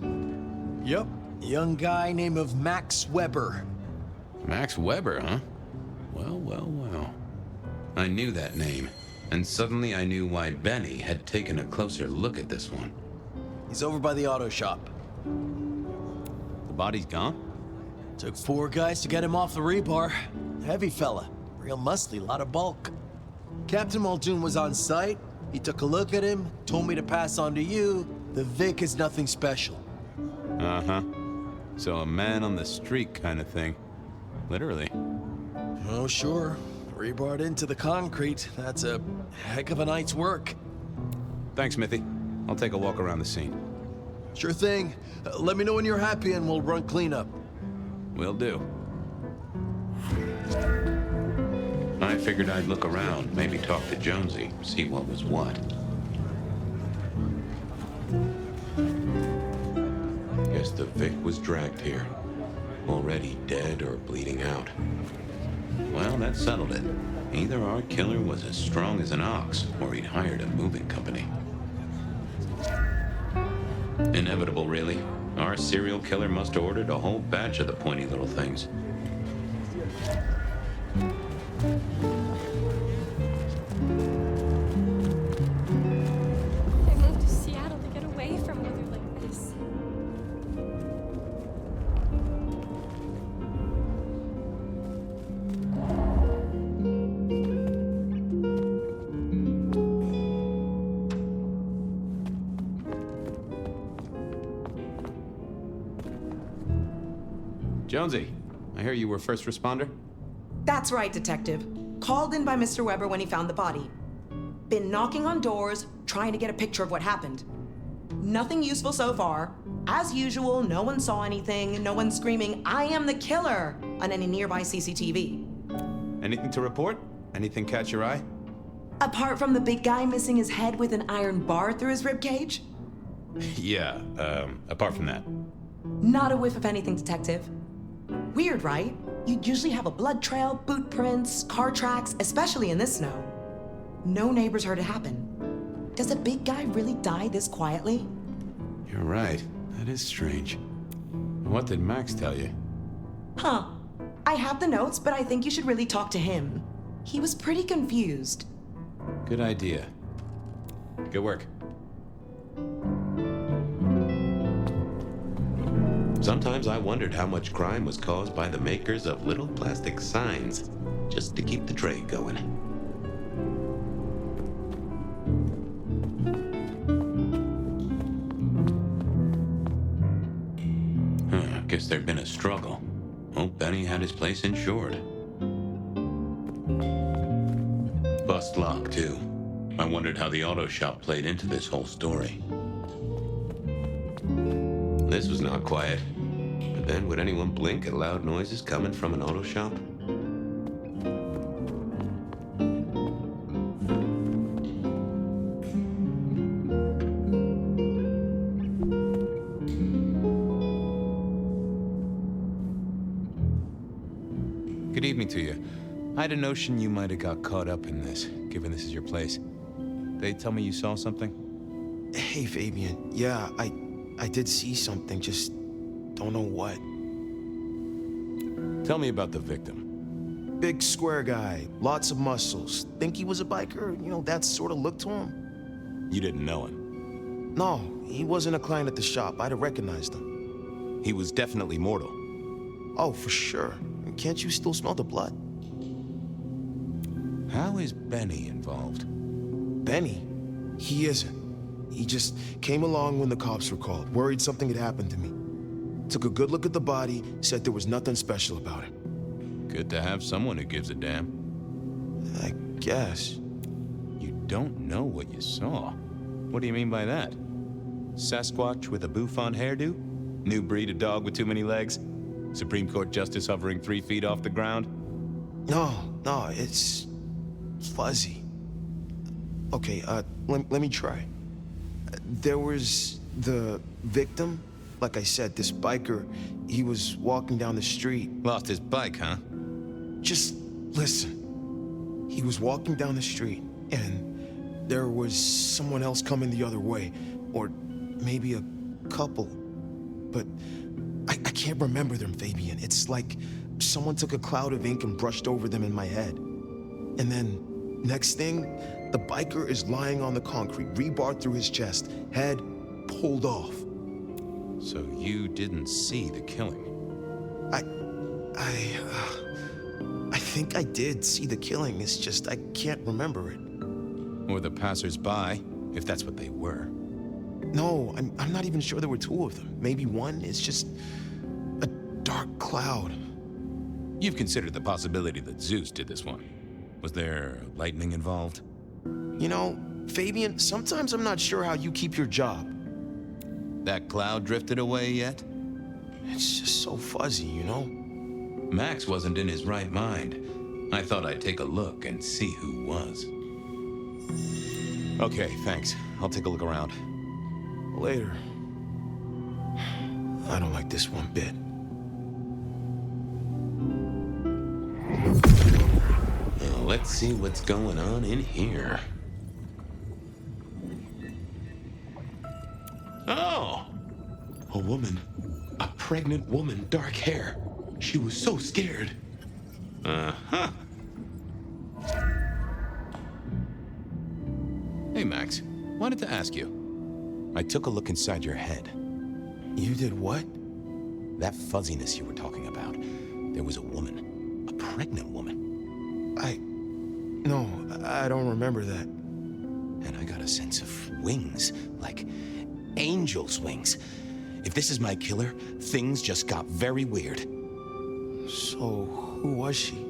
Yep. A young guy named of Max Weber. Max Weber, huh? Well, well, well. I knew that name, and suddenly I knew why Benny had taken a closer look at this one. He's over by the auto shop. The body's gone? Took 4 guys to get him off the rebar. Heavy fella. Real muscly, lot of bulk. Captain Muldoon was on site. He took a look at him, told me to pass on to you. The Vic is nothing special. Uh-huh. So a man on the street kind of thing. Literally. Oh, sure. Rebarred into the concrete. That's a heck of a night's work. Thanks, Smithy. I'll take a walk around the scene. Sure thing. Let me know when you're happy and we'll run cleanup. Will do. I figured I'd look around, maybe talk to Jonesy, see what was what. Guess the Vic was dragged here. Already dead or bleeding out. Well, that settled it. Either our killer was as strong as an ox, or he'd hired a moving company. Inevitable, really. Our serial killer must have ordered a whole batch of the pointy little things. I moved to Seattle to get away from weather like this. Jonesy, I hear you were first responder? That's right, Detective. Called in by Mr. Weber when he found the body. Been knocking on doors, trying to get a picture of what happened. Nothing useful so far. As usual, no one saw anything, no one screaming, "I am the killer," on any nearby CCTV. Anything to report? Anything catch your eye? Apart from the big guy missing his head with an iron bar through his ribcage? Yeah, apart from that. Not a whiff of anything, Detective. Weird, right? You'd usually have a blood trail, boot prints, car tracks, especially in this snow. No neighbors heard it happen. Does a big guy really die this quietly? You're right. That is strange. What did Max tell you? Huh. I have the notes, but I think you should really talk to him. He was pretty confused. Good idea. Good work. Sometimes I wondered how much crime was caused by the makers of little plastic signs, just to keep the trade going. Guess there'd been a struggle. Hope Benny had his place insured. Bust lock, too. I wondered how the auto shop played into this whole story. This was not quiet. But then, would anyone blink at loud noises coming from an auto shop? Good evening to you. I had a notion you might have got caught up in this, given this is your place. They tell me you saw something? Hey, Fabien. Yeah, I did see something, just don't know what. Tell me about the victim. Big square guy, lots of muscles. Think he was a biker? You know, that sort of look to him? You didn't know him? No, he wasn't a client at the shop. I'd have recognized him. He was definitely mortal. Oh, for sure. Can't you still smell the blood? How is Benny involved? Benny? He isn't. He just came along when the cops were called, worried something had happened to me. Took a good look at the body, said there was nothing special about it. Good to have someone who gives a damn. I guess. You don't know what you saw. What do you mean by that? Sasquatch with a bouffant hairdo? New breed of dog with too many legs? Supreme Court justice hovering 3 feet off the ground? No, it's fuzzy. Okay, let me try. There was the victim. Like I said, this biker, he was walking down the street. Lost his bike, huh? Just listen. He was walking down the street, and there was someone else coming the other way. Or maybe a couple. But I can't remember them, Fabien. It's like someone took a cloud of ink and brushed over them in my head. And then, next thing, the biker is lying on the concrete, rebar through his chest, head pulled off. So you didn't see the killing? I think I did see the killing. It's just I can't remember it. Or the passers-by, if that's what they were. No, I'm not even sure there were 2 of them. Maybe one is just a dark cloud. You've considered the possibility that Zeus did this one. Was there lightning involved? You know, Fabien, sometimes I'm not sure how you keep your job. That cloud drifted away yet? It's just so fuzzy, you know? Max wasn't in his right mind. I thought I'd take a look and see who was. Okay, thanks. I'll take a look around. Later. I don't like this one bit. Now, let's see what's going on in here. Oh! A woman. A pregnant woman, dark hair. She was so scared. Uh-huh. Hey, Max. Wanted to ask you. I took a look inside your head. You did what? That fuzziness you were talking about. There was a woman. A pregnant woman. No, I don't remember that. And I got a sense of wings. Like angel's wings. If this is my killer, things just got very weird. So, who was she?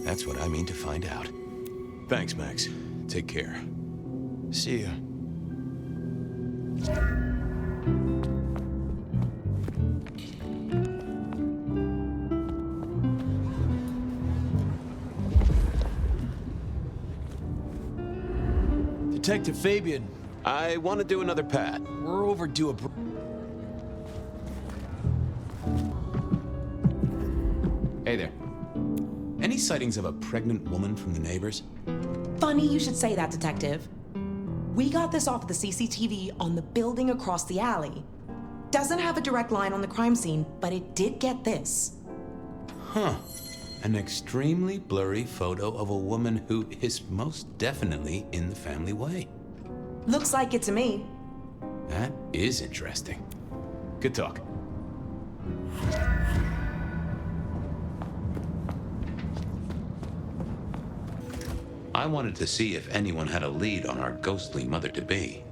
That's what I mean to find out. Thanks, Max. Take care. See ya. Detective Fabien. I want to do another pat. We're overdue Hey there. Any sightings of a pregnant woman from the neighbors? Funny you should say that, Detective. We got this off the CCTV on the building across the alley. Doesn't have a direct line on the crime scene, but it did get this. Huh. An extremely blurry photo of a woman who is most definitely in the family way. Looks like it to me. That is interesting. Good talk. I wanted to see if anyone had a lead on our ghostly mother-to-be.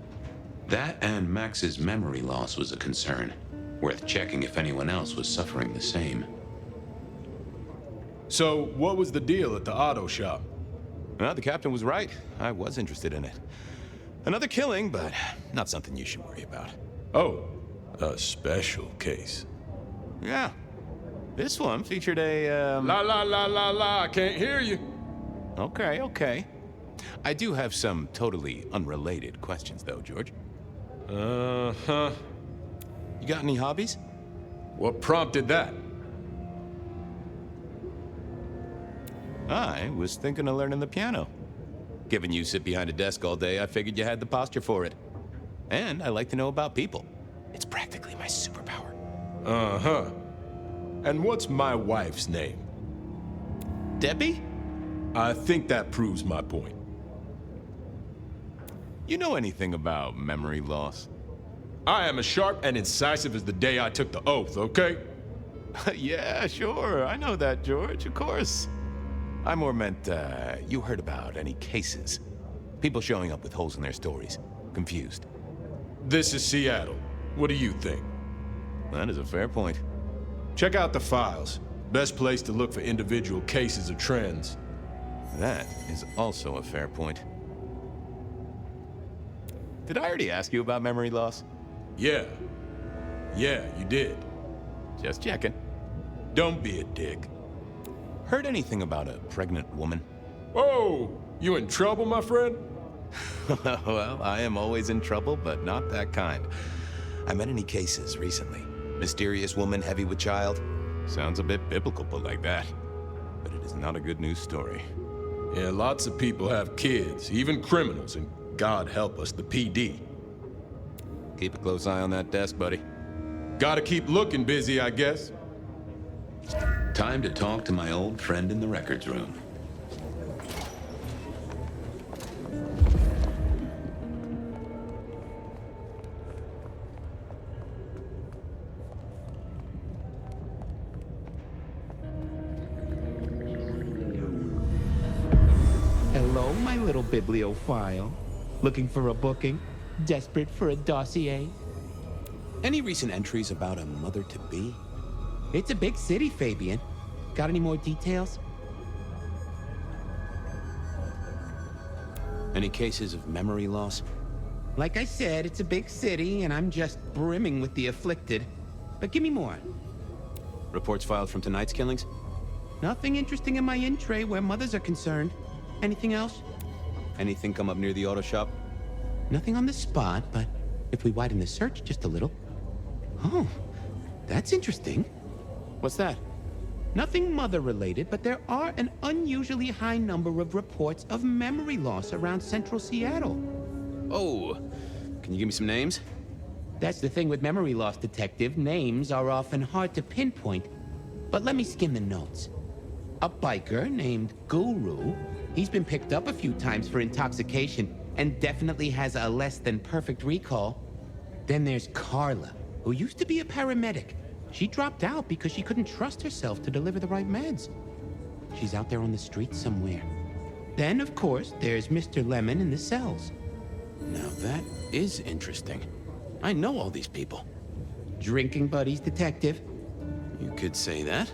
That and Max's memory loss was a concern. Worth checking if anyone else was suffering the same. So, what was the deal at the auto shop? Well, the captain was right. I was interested in it. Another killing, but not something you should worry about. Oh, a special case. Yeah. This one featured a, I can't hear you. Okay. I do have some totally unrelated questions, though, George. Uh-huh. You got any hobbies? What prompted that? I was thinking of learning the piano. Given you sit behind a desk all day, I figured you had the posture for it. And I like to know about people. It's practically my superpower. Uh-huh. And what's my wife's name? Debbie? I think that proves my point. You know anything about memory loss? I am as sharp and incisive as the day I took the oath, okay? Yeah, sure. I know that, George, of course. I more meant, you heard about any cases. People showing up with holes in their stories. Confused. This is Seattle. What do you think? That is a fair point. Check out the files. Best place to look for individual cases or trends. That is also a fair point. Did I already ask you about memory loss? Yeah. Yeah, you did. Just checking. Don't be a dick. Heard anything about a pregnant woman? Oh, you in trouble, my friend? Well, I am always in trouble, but not that kind. I met any cases recently. Mysterious woman heavy with child. Sounds a bit biblical put like that. But it is not a good news story. Yeah, lots of people have kids, even criminals, and God help us, the PD. Keep a close eye on that desk, buddy. Gotta keep looking busy, I guess. Time to talk to my old friend in the records room. Hello, my little bibliophile. Looking for a booking? Desperate for a dossier? Any recent entries about a mother-to-be? It's a big city, Fabien. Got any more details? Any cases of memory loss? Like I said, it's a big city, and I'm just brimming with the afflicted. But give me more. Reports filed from tonight's killings? Nothing interesting in my in-tray where mothers are concerned. Anything else? Anything come up near the auto shop? Nothing on the spot, but if we widen the search just a little... Oh, that's interesting. What's that? Nothing mother-related, but there are an unusually high number of reports of memory loss around central Seattle. Oh, can you give me some names? That's the thing with memory loss, Detective. Names are often hard to pinpoint. But let me skim the notes. A biker named Guru. He's been picked up a few times for intoxication and definitely has a less than perfect recall. Then there's Carla, who used to be a paramedic. She dropped out because she couldn't trust herself to deliver the right meds. She's out there on the streets somewhere. Then, of course, there's Mr. Lemon in the cells. Now that is interesting. I know all these people. Drinking buddies, Detective. You could say that.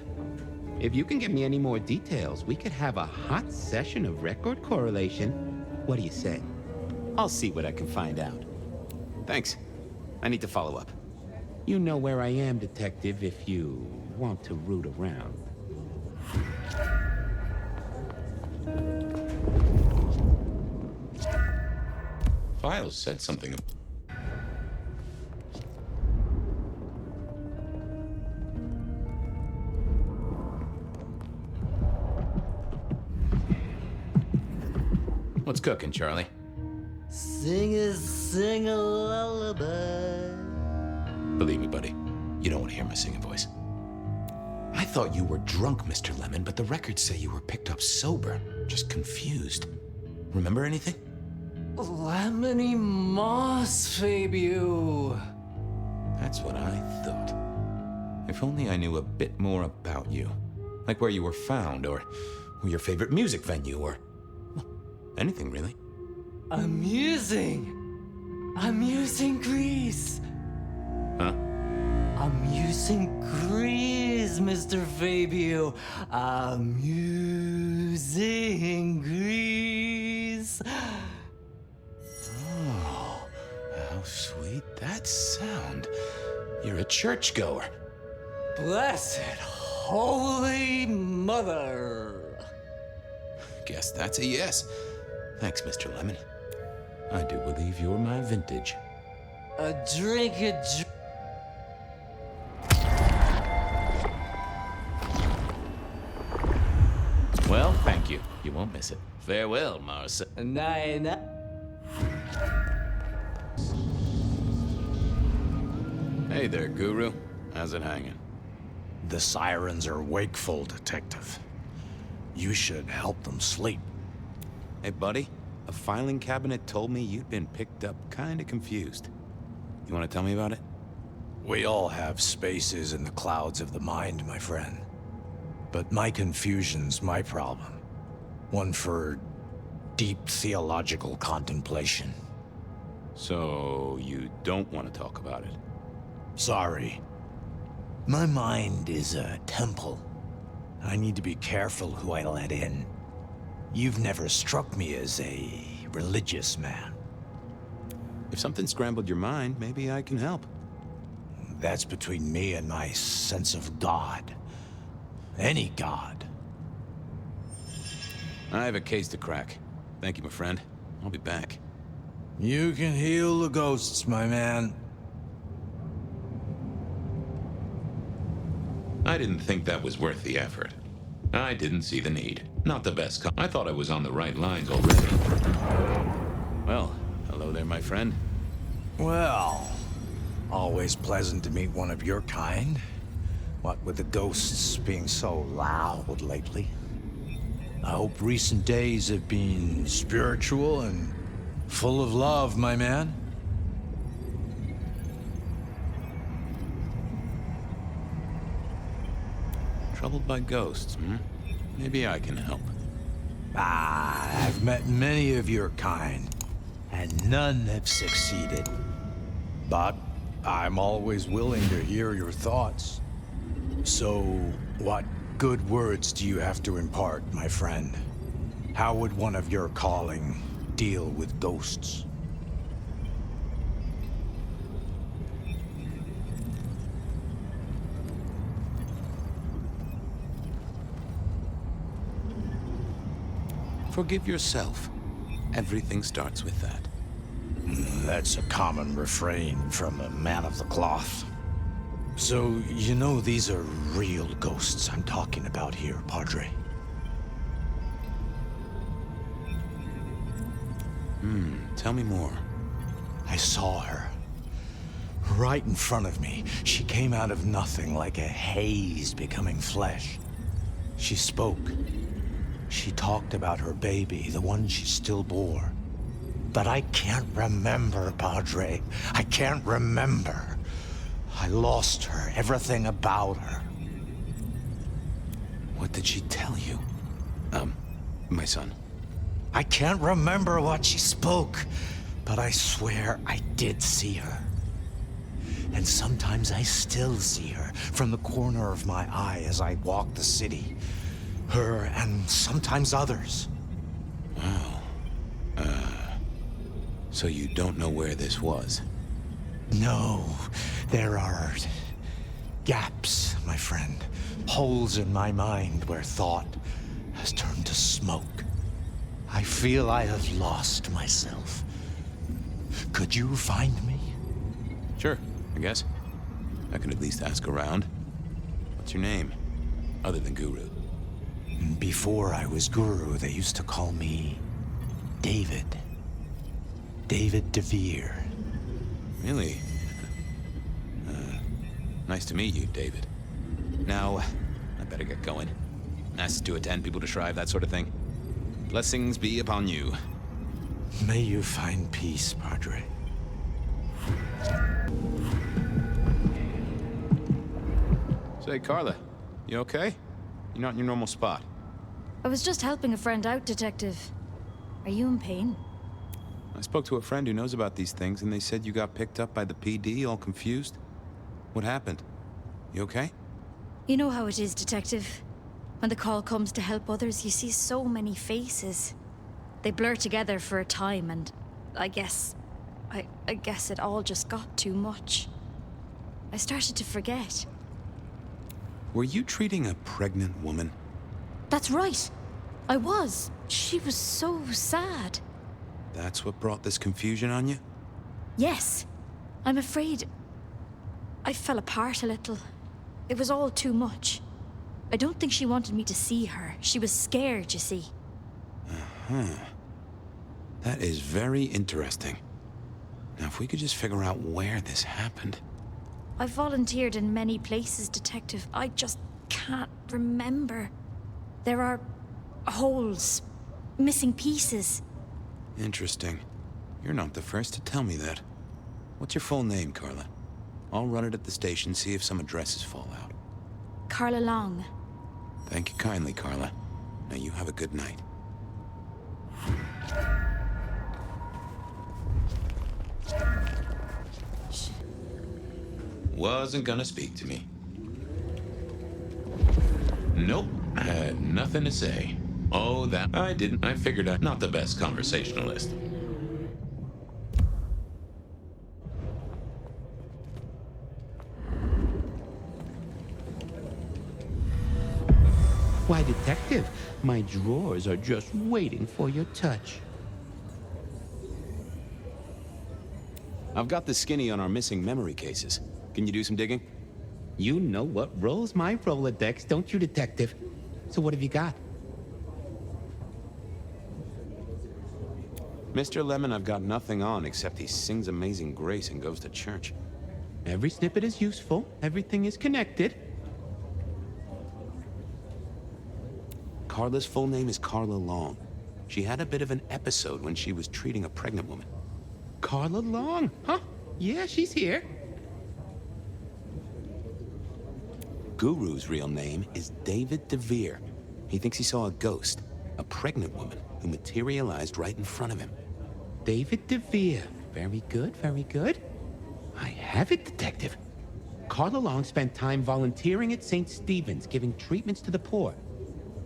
If you can get me any more details, we could have a hot session of record correlation. What do you say? I'll see what I can find out. Thanks. I need to follow up. You know where I am, Detective, if you want to root around. Files said something. What's cooking, Charlie? Sing a lullaby. Believe me, buddy, you don't want to hear my singing voice. I thought you were drunk, Mr. Lemon, but the records say you were picked up sober. Just confused. Remember anything? Lemony moss, Fabio. That's what I thought. If only I knew a bit more about you. Like where you were found, or your favorite music venue, or... well, anything, really. Amusing Greece. Huh? Amusing Greece, Mr. Fabio. Amusing Greece. Oh, how sweet that sound. You're a churchgoer. Blessed Holy Mother. Guess that's a yes. Thanks, Mr. Lemon. I do believe you're my vintage. A drink. Well, thank you. You won't miss it. Farewell, Mars. Nine. Hey there, Guru. How's it hanging? The sirens are wakeful, Detective. You should help them sleep. Hey, buddy. a filing cabinet told me you'd been picked up kinda confused. You wanna tell me about it? We all have spaces in the clouds of the mind, my friend. But my confusion's my problem. One for deep theological contemplation. So, you don't want to talk about it? Sorry. My mind is a temple. I need to be careful who I let in. You've never struck me as a religious man. If something scrambled your mind, maybe I can help. That's between me and my sense of God. Any God. I have a case to crack. Thank you, my friend. I'll be back. You can heal the ghosts, my man. I didn't think that was worth the effort. I didn't see the need. Not the best I thought I was on the right lines already. Well, hello there, my friend. Well, always pleasant to meet one of your kind. What with the ghosts being so loud lately. I hope recent days have been spiritual and full of love, my man. Troubled by ghosts, hmm? Maybe I can help. I've met many of your kind, and none have succeeded. But I'm always willing to hear your thoughts. So, what good words do you have to impart, my friend? How would one of your calling deal with ghosts? Forgive yourself. Everything starts with that. That's a common refrain from a man of the cloth. So, you know these are real ghosts I'm talking about here, Padre. Tell me more. I saw her. Right in front of me. She came out of nothing, like a haze becoming flesh. She spoke. She talked about her baby, the one she still bore. But I can't remember, Padre. I can't remember. I lost her, everything about her. What did she tell you? My son. I can't remember what she spoke, but I swear I did see her. And sometimes I still see her from the corner of my eye as I walk the city. Her and sometimes others. Wow. So you don't know where this was? No, there are gaps, my friend. Holes in my mind where thought has turned to smoke. I feel I have lost myself. Could you find me? Sure, I guess. I can at least ask around. What's your name? Other than Guru. Before I was Guru, they used to call me David. David DeVere. Really? Nice to meet you, David. Now, I better get going. Asked to attend, people to shrive, that sort of thing. Blessings be upon you. May you find peace, Padre. Say, Carla, you okay? You're not in your normal spot. I was just helping a friend out, Detective. Are you in pain? I spoke to a friend who knows about these things, and they said you got picked up by the PD, all confused. What happened? You okay? You know how it is, Detective. When the call comes to help others, you see so many faces. They blur together for a time, and I guess it all just got too much. I started to forget. Were you treating a pregnant woman? That's right. I was. She was so sad. That's what brought this confusion on you? Yes. I'm afraid I fell apart a little. It was all too much. I don't think she wanted me to see her. She was scared, you see. That is very interesting. Now, if we could just figure out where this happened. I've volunteered in many places, Detective. I just can't remember. There are holes, missing pieces. Interesting. You're not the first to tell me that. What's your full name, Carla? I'll run it at the station, see if some addresses fall out. Carla Long. Thank you kindly, Carla. Now you have a good night. Wasn't gonna speak to me. Nope, had nothing to say. Oh, that I didn't. I figured I'm not the best conversationalist. Why, Detective, my drawers are just waiting for your touch. I've got the skinny on our missing memory cases. Can you do some digging? You know what rolls my Rolodex, don't you, Detective? So what have you got? Mr. Lemon, I've got nothing on except he sings Amazing Grace and goes to church. Every snippet is useful. Everything is connected. Carla's full name is Carla Long. She had a bit of an episode when she was treating a pregnant woman. Carla Long, huh? Yeah, she's here. Guru's real name is David DeVere. He thinks he saw a ghost, a pregnant woman who materialized right in front of him. David DeVere. Very good, very good. I have it, Detective. Carla Long spent time volunteering at St. Stephen's, giving treatments to the poor.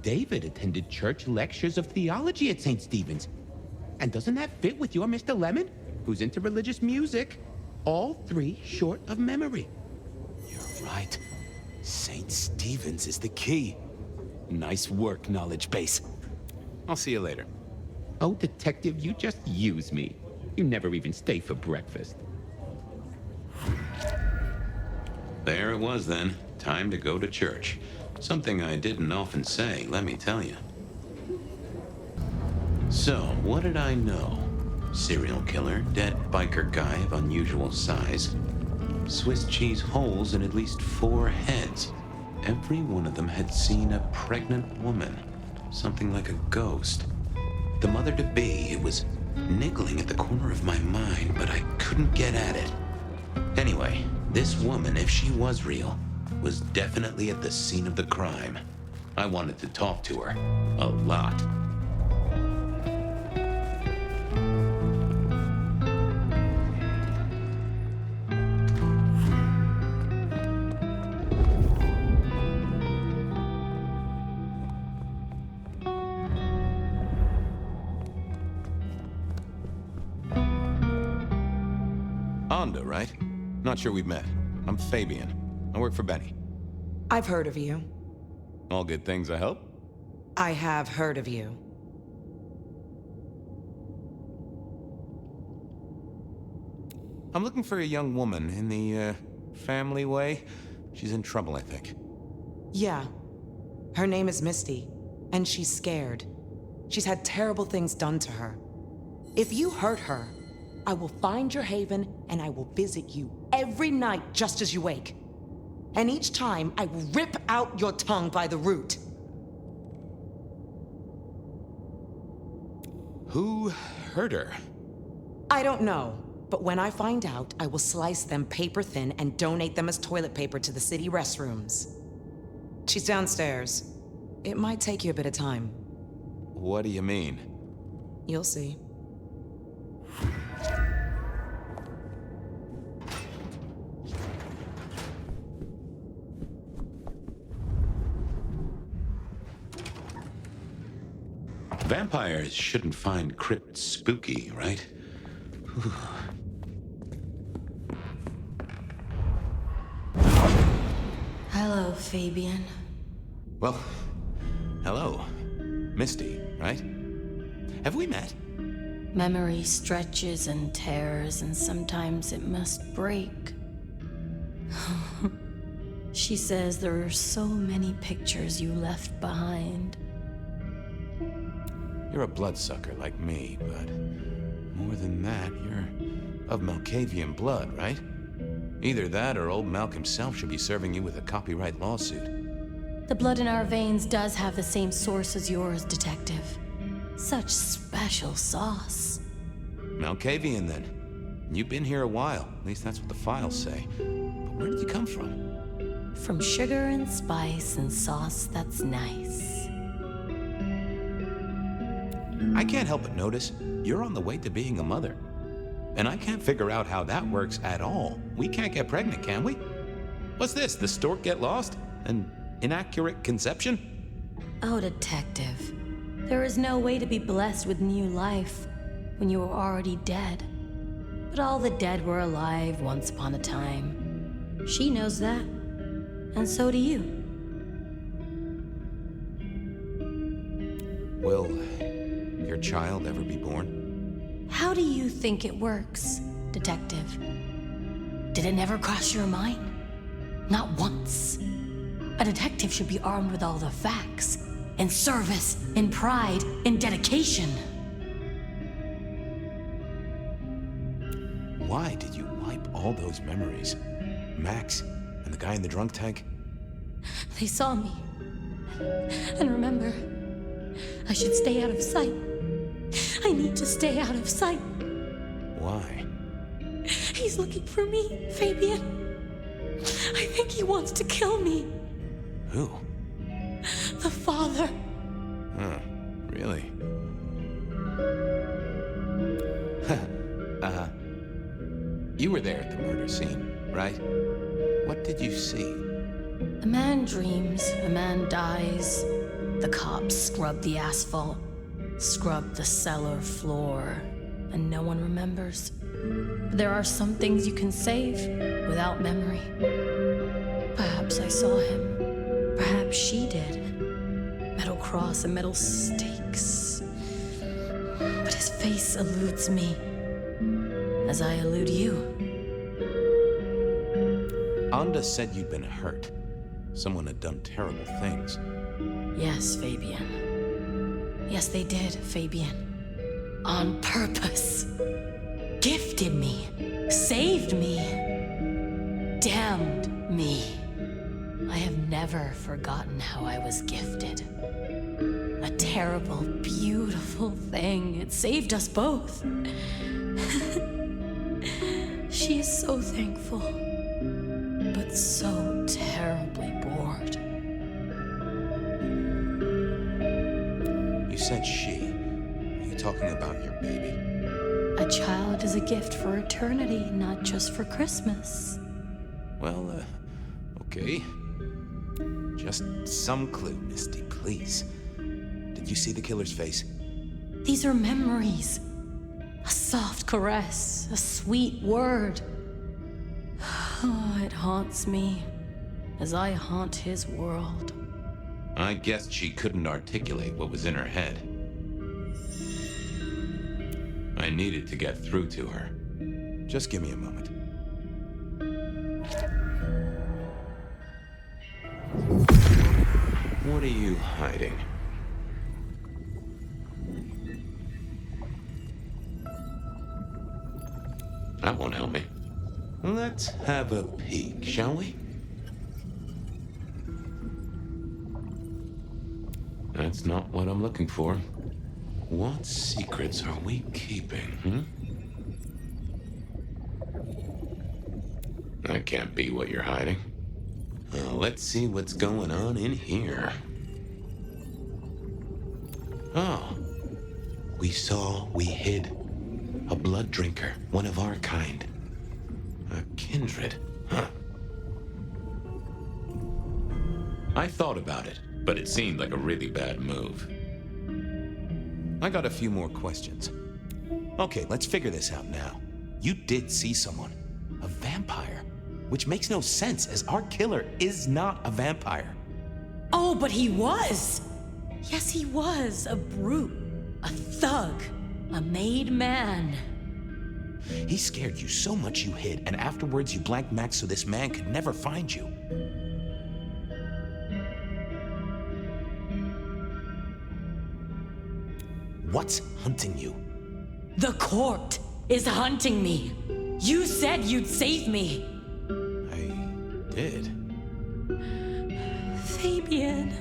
David attended church lectures of theology at St. Stephen's. And doesn't that fit with your Mr. Lemon, who's into religious music? All three short of memory. You're right. St. Stephen's is the key. Nice work, knowledge base. I'll see you later. Oh, Detective, you just use me. You never even stay for breakfast. There it was then. Time to go to church. Something I didn't often say, let me tell you. So, what did I know? Serial killer, dead biker guy of unusual size. Swiss cheese holes in at least 4 heads. Every one of them had seen a pregnant woman. Something like a ghost. The mother-to-be, it was niggling at the corner of my mind, but I couldn't get at it. Anyway, this woman, if she was real, was definitely at the scene of the crime. I wanted to talk to her. A lot. Right? Not sure we've met. I'm Fabien. I work for Benny. I've heard of you. All good things, I hope? I have heard of you. I'm looking for a young woman in the, family way. She's in trouble, I think. Yeah. Her name is Misty, and she's scared. She's had terrible things done to her. If you hurt her, I will find your haven, and I will visit you every night just as you wake. And each time, I will rip out your tongue by the root. Who hurt her? I don't know, but when I find out, I will slice them paper thin and donate them as toilet paper to the city restrooms. She's downstairs. It might take you a bit of time. What do you mean? You'll see. Vampires shouldn't find crypts spooky, right? Hello, Fabien. Well, hello. Misty, right? Have we met? Memory stretches and tears, and sometimes it must break. She says there are so many pictures you left behind. You're a bloodsucker like me, but more than that, you're of Malkavian blood, right? Either that or old Malk himself should be serving you with a copyright lawsuit. The blood in our veins does have the same source as yours, Detective. Such special sauce. Malkavian, then. You've been here a while. At least that's what the files say. But where did you come from? From sugar and spice and sauce that's nice. I can't help but notice you're on the way to being a mother. And I can't figure out how that works at all. We can't get pregnant, can we? What's this? The stork get lost? An inaccurate conception? Oh, detective. There is no way to be blessed with new life when you were already dead. But all the dead were alive once upon a time. She knows that. And so do you. Will your child ever be born? How do you think it works, detective? Did it never cross your mind? Not once. A detective should be armed with all the facts, in service, in pride, in dedication. Why did you wipe all those memories? Max and the guy in the drunk tank? They saw me. And remember, I should stay out of sight. I need to stay out of sight. Why? He's looking for me, Fabien. I think he wants to kill me. Who? The father. Huh, really? You were there at the murder scene, right? What did you see? A man dreams, a man dies. The cops scrub the asphalt, scrub the cellar floor, and no one remembers. But there are some things you can save without memory. Perhaps I saw him. Perhaps she did. Metal cross and metal stakes. But his face eludes me, as I elude you. Anda said you'd been hurt. Someone had done terrible things. Yes, Fabien. Yes, they did, Fabien. On purpose. Gifted me. Saved me. Damned me. I have never forgotten how I was gifted. A terrible, beautiful thing. It saved us both. She is so thankful, but so terribly bored. You said she. Are you talking about your baby? A child is a gift for eternity, not just for Christmas. Well, okay. Just some clue, Misty, please. Did you see the killer's face? These are memories. A soft caress, a sweet word. Oh, it haunts me as I haunt his world. I guessed she couldn't articulate what was in her head. I needed to get through to her. Just give me a moment. What are you hiding? That won't help me. Let's have a peek, shall we? That's not what I'm looking for. What secrets are we keeping, That can't be what you're hiding. Let's see what's going on in here. Oh. We hid. A blood drinker, one of our kind. A kindred, huh? I thought about it, but it seemed like a really bad move. I got a few more questions. Okay, let's figure this out now. You did see someone. A vampire. Which makes no sense, as our killer is not a vampire. Oh, but he was! Yes, he was. A brute. A thug. A made man. He scared you so much you hid, and afterwards you blanked Max so this man could never find you. What's hunting you? The court is hunting me. You said you'd save me. I did. Fabien.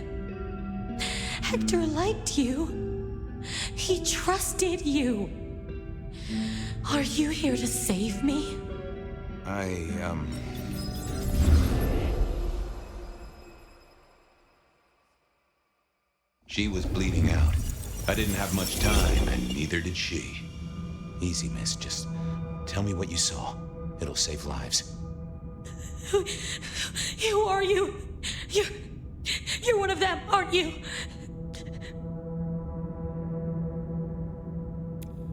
Hector liked you. He trusted you. Are you here to save me? She was bleeding out. I didn't have much time, and neither did she. Easy, miss. Just tell me what you saw. It'll save lives. Who are you? You're one of them, aren't you?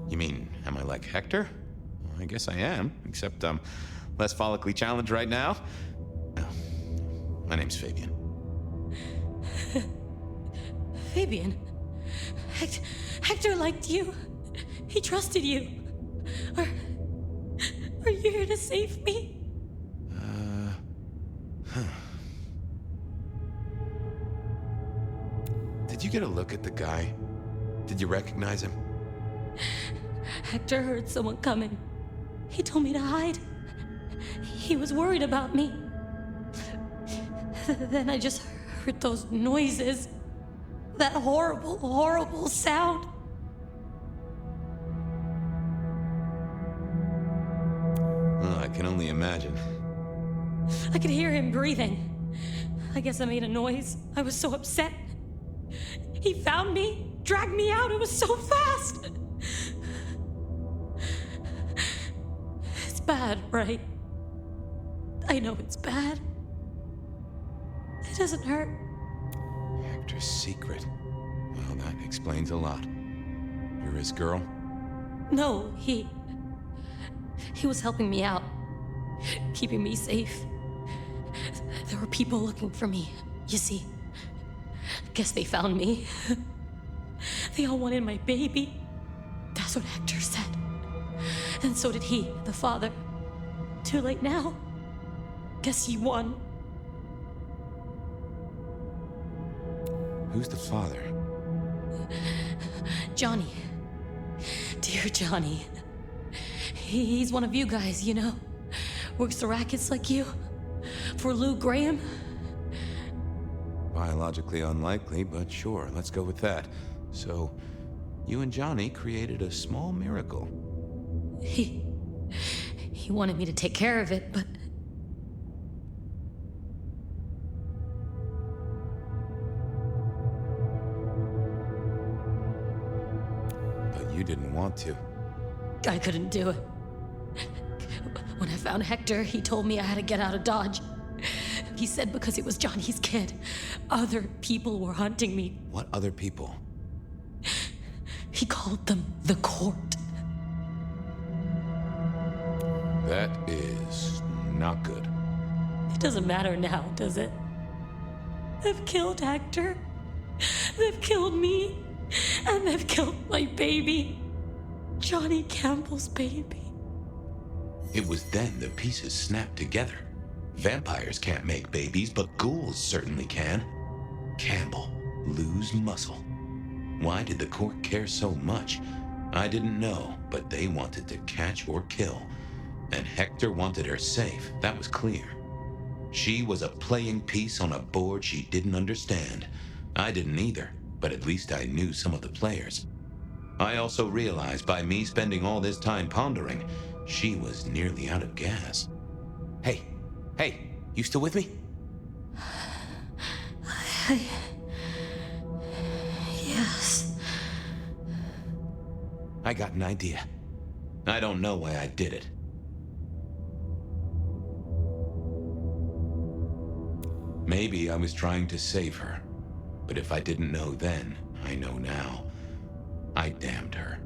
You mean, am I like Hector? Well, I guess I am, except I'm less follically challenged right now. Oh, my name's Fabien. Fabien? Hector liked you. He trusted you. Are you here to save me? Did you get a look at the guy? Did you recognize him? Hector heard someone coming. He told me to hide. He was worried about me. Then I just heard those noises. That horrible, horrible sound. Oh, I can only imagine. I could hear him breathing. I guess I made a noise. I was so upset. He found me, dragged me out. It was so fast. It's bad, right? I know it's bad. It doesn't hurt. Hector's secret. Well, that explains a lot. You're his girl? No, he was helping me out, keeping me safe. There were people looking for me, you see. Guess they found me. They all wanted my baby. That's what Hector said. And so did he, the father. Too late now. Guess he won. Who's the father? Johnny. Dear Johnny. He's one of you guys, you know. Works the rackets like you. For Lou Graham. Biologically unlikely, but sure, let's go with that. So, you and Johnny created a small miracle. He wanted me to take care of it, but... But you didn't want to. I couldn't do it. When I found Hector, he told me I had to get out of Dodge. He said because it was Johnny's kid, other people were hunting me. What other people? He called them the court. That is not good. It doesn't matter now, does it? They've killed Hector. They've killed me. And they've killed my baby. Johnny Campbell's baby. It was then the pieces snapped together. Vampires can't make babies, but ghouls certainly can. Campbell, lose muscle. Why did the court care so much? I didn't know, but they wanted to catch or kill. And Hector wanted her safe, that was clear. She was a playing piece on a board she didn't understand. I didn't either, but at least I knew some of the players. I also realized by me spending all this time pondering, she was nearly out of gas. Hey, you still with me? Yes. I got an idea. I don't know why I did it. Maybe I was trying to save her. But if I didn't know then, I know now. I damned her.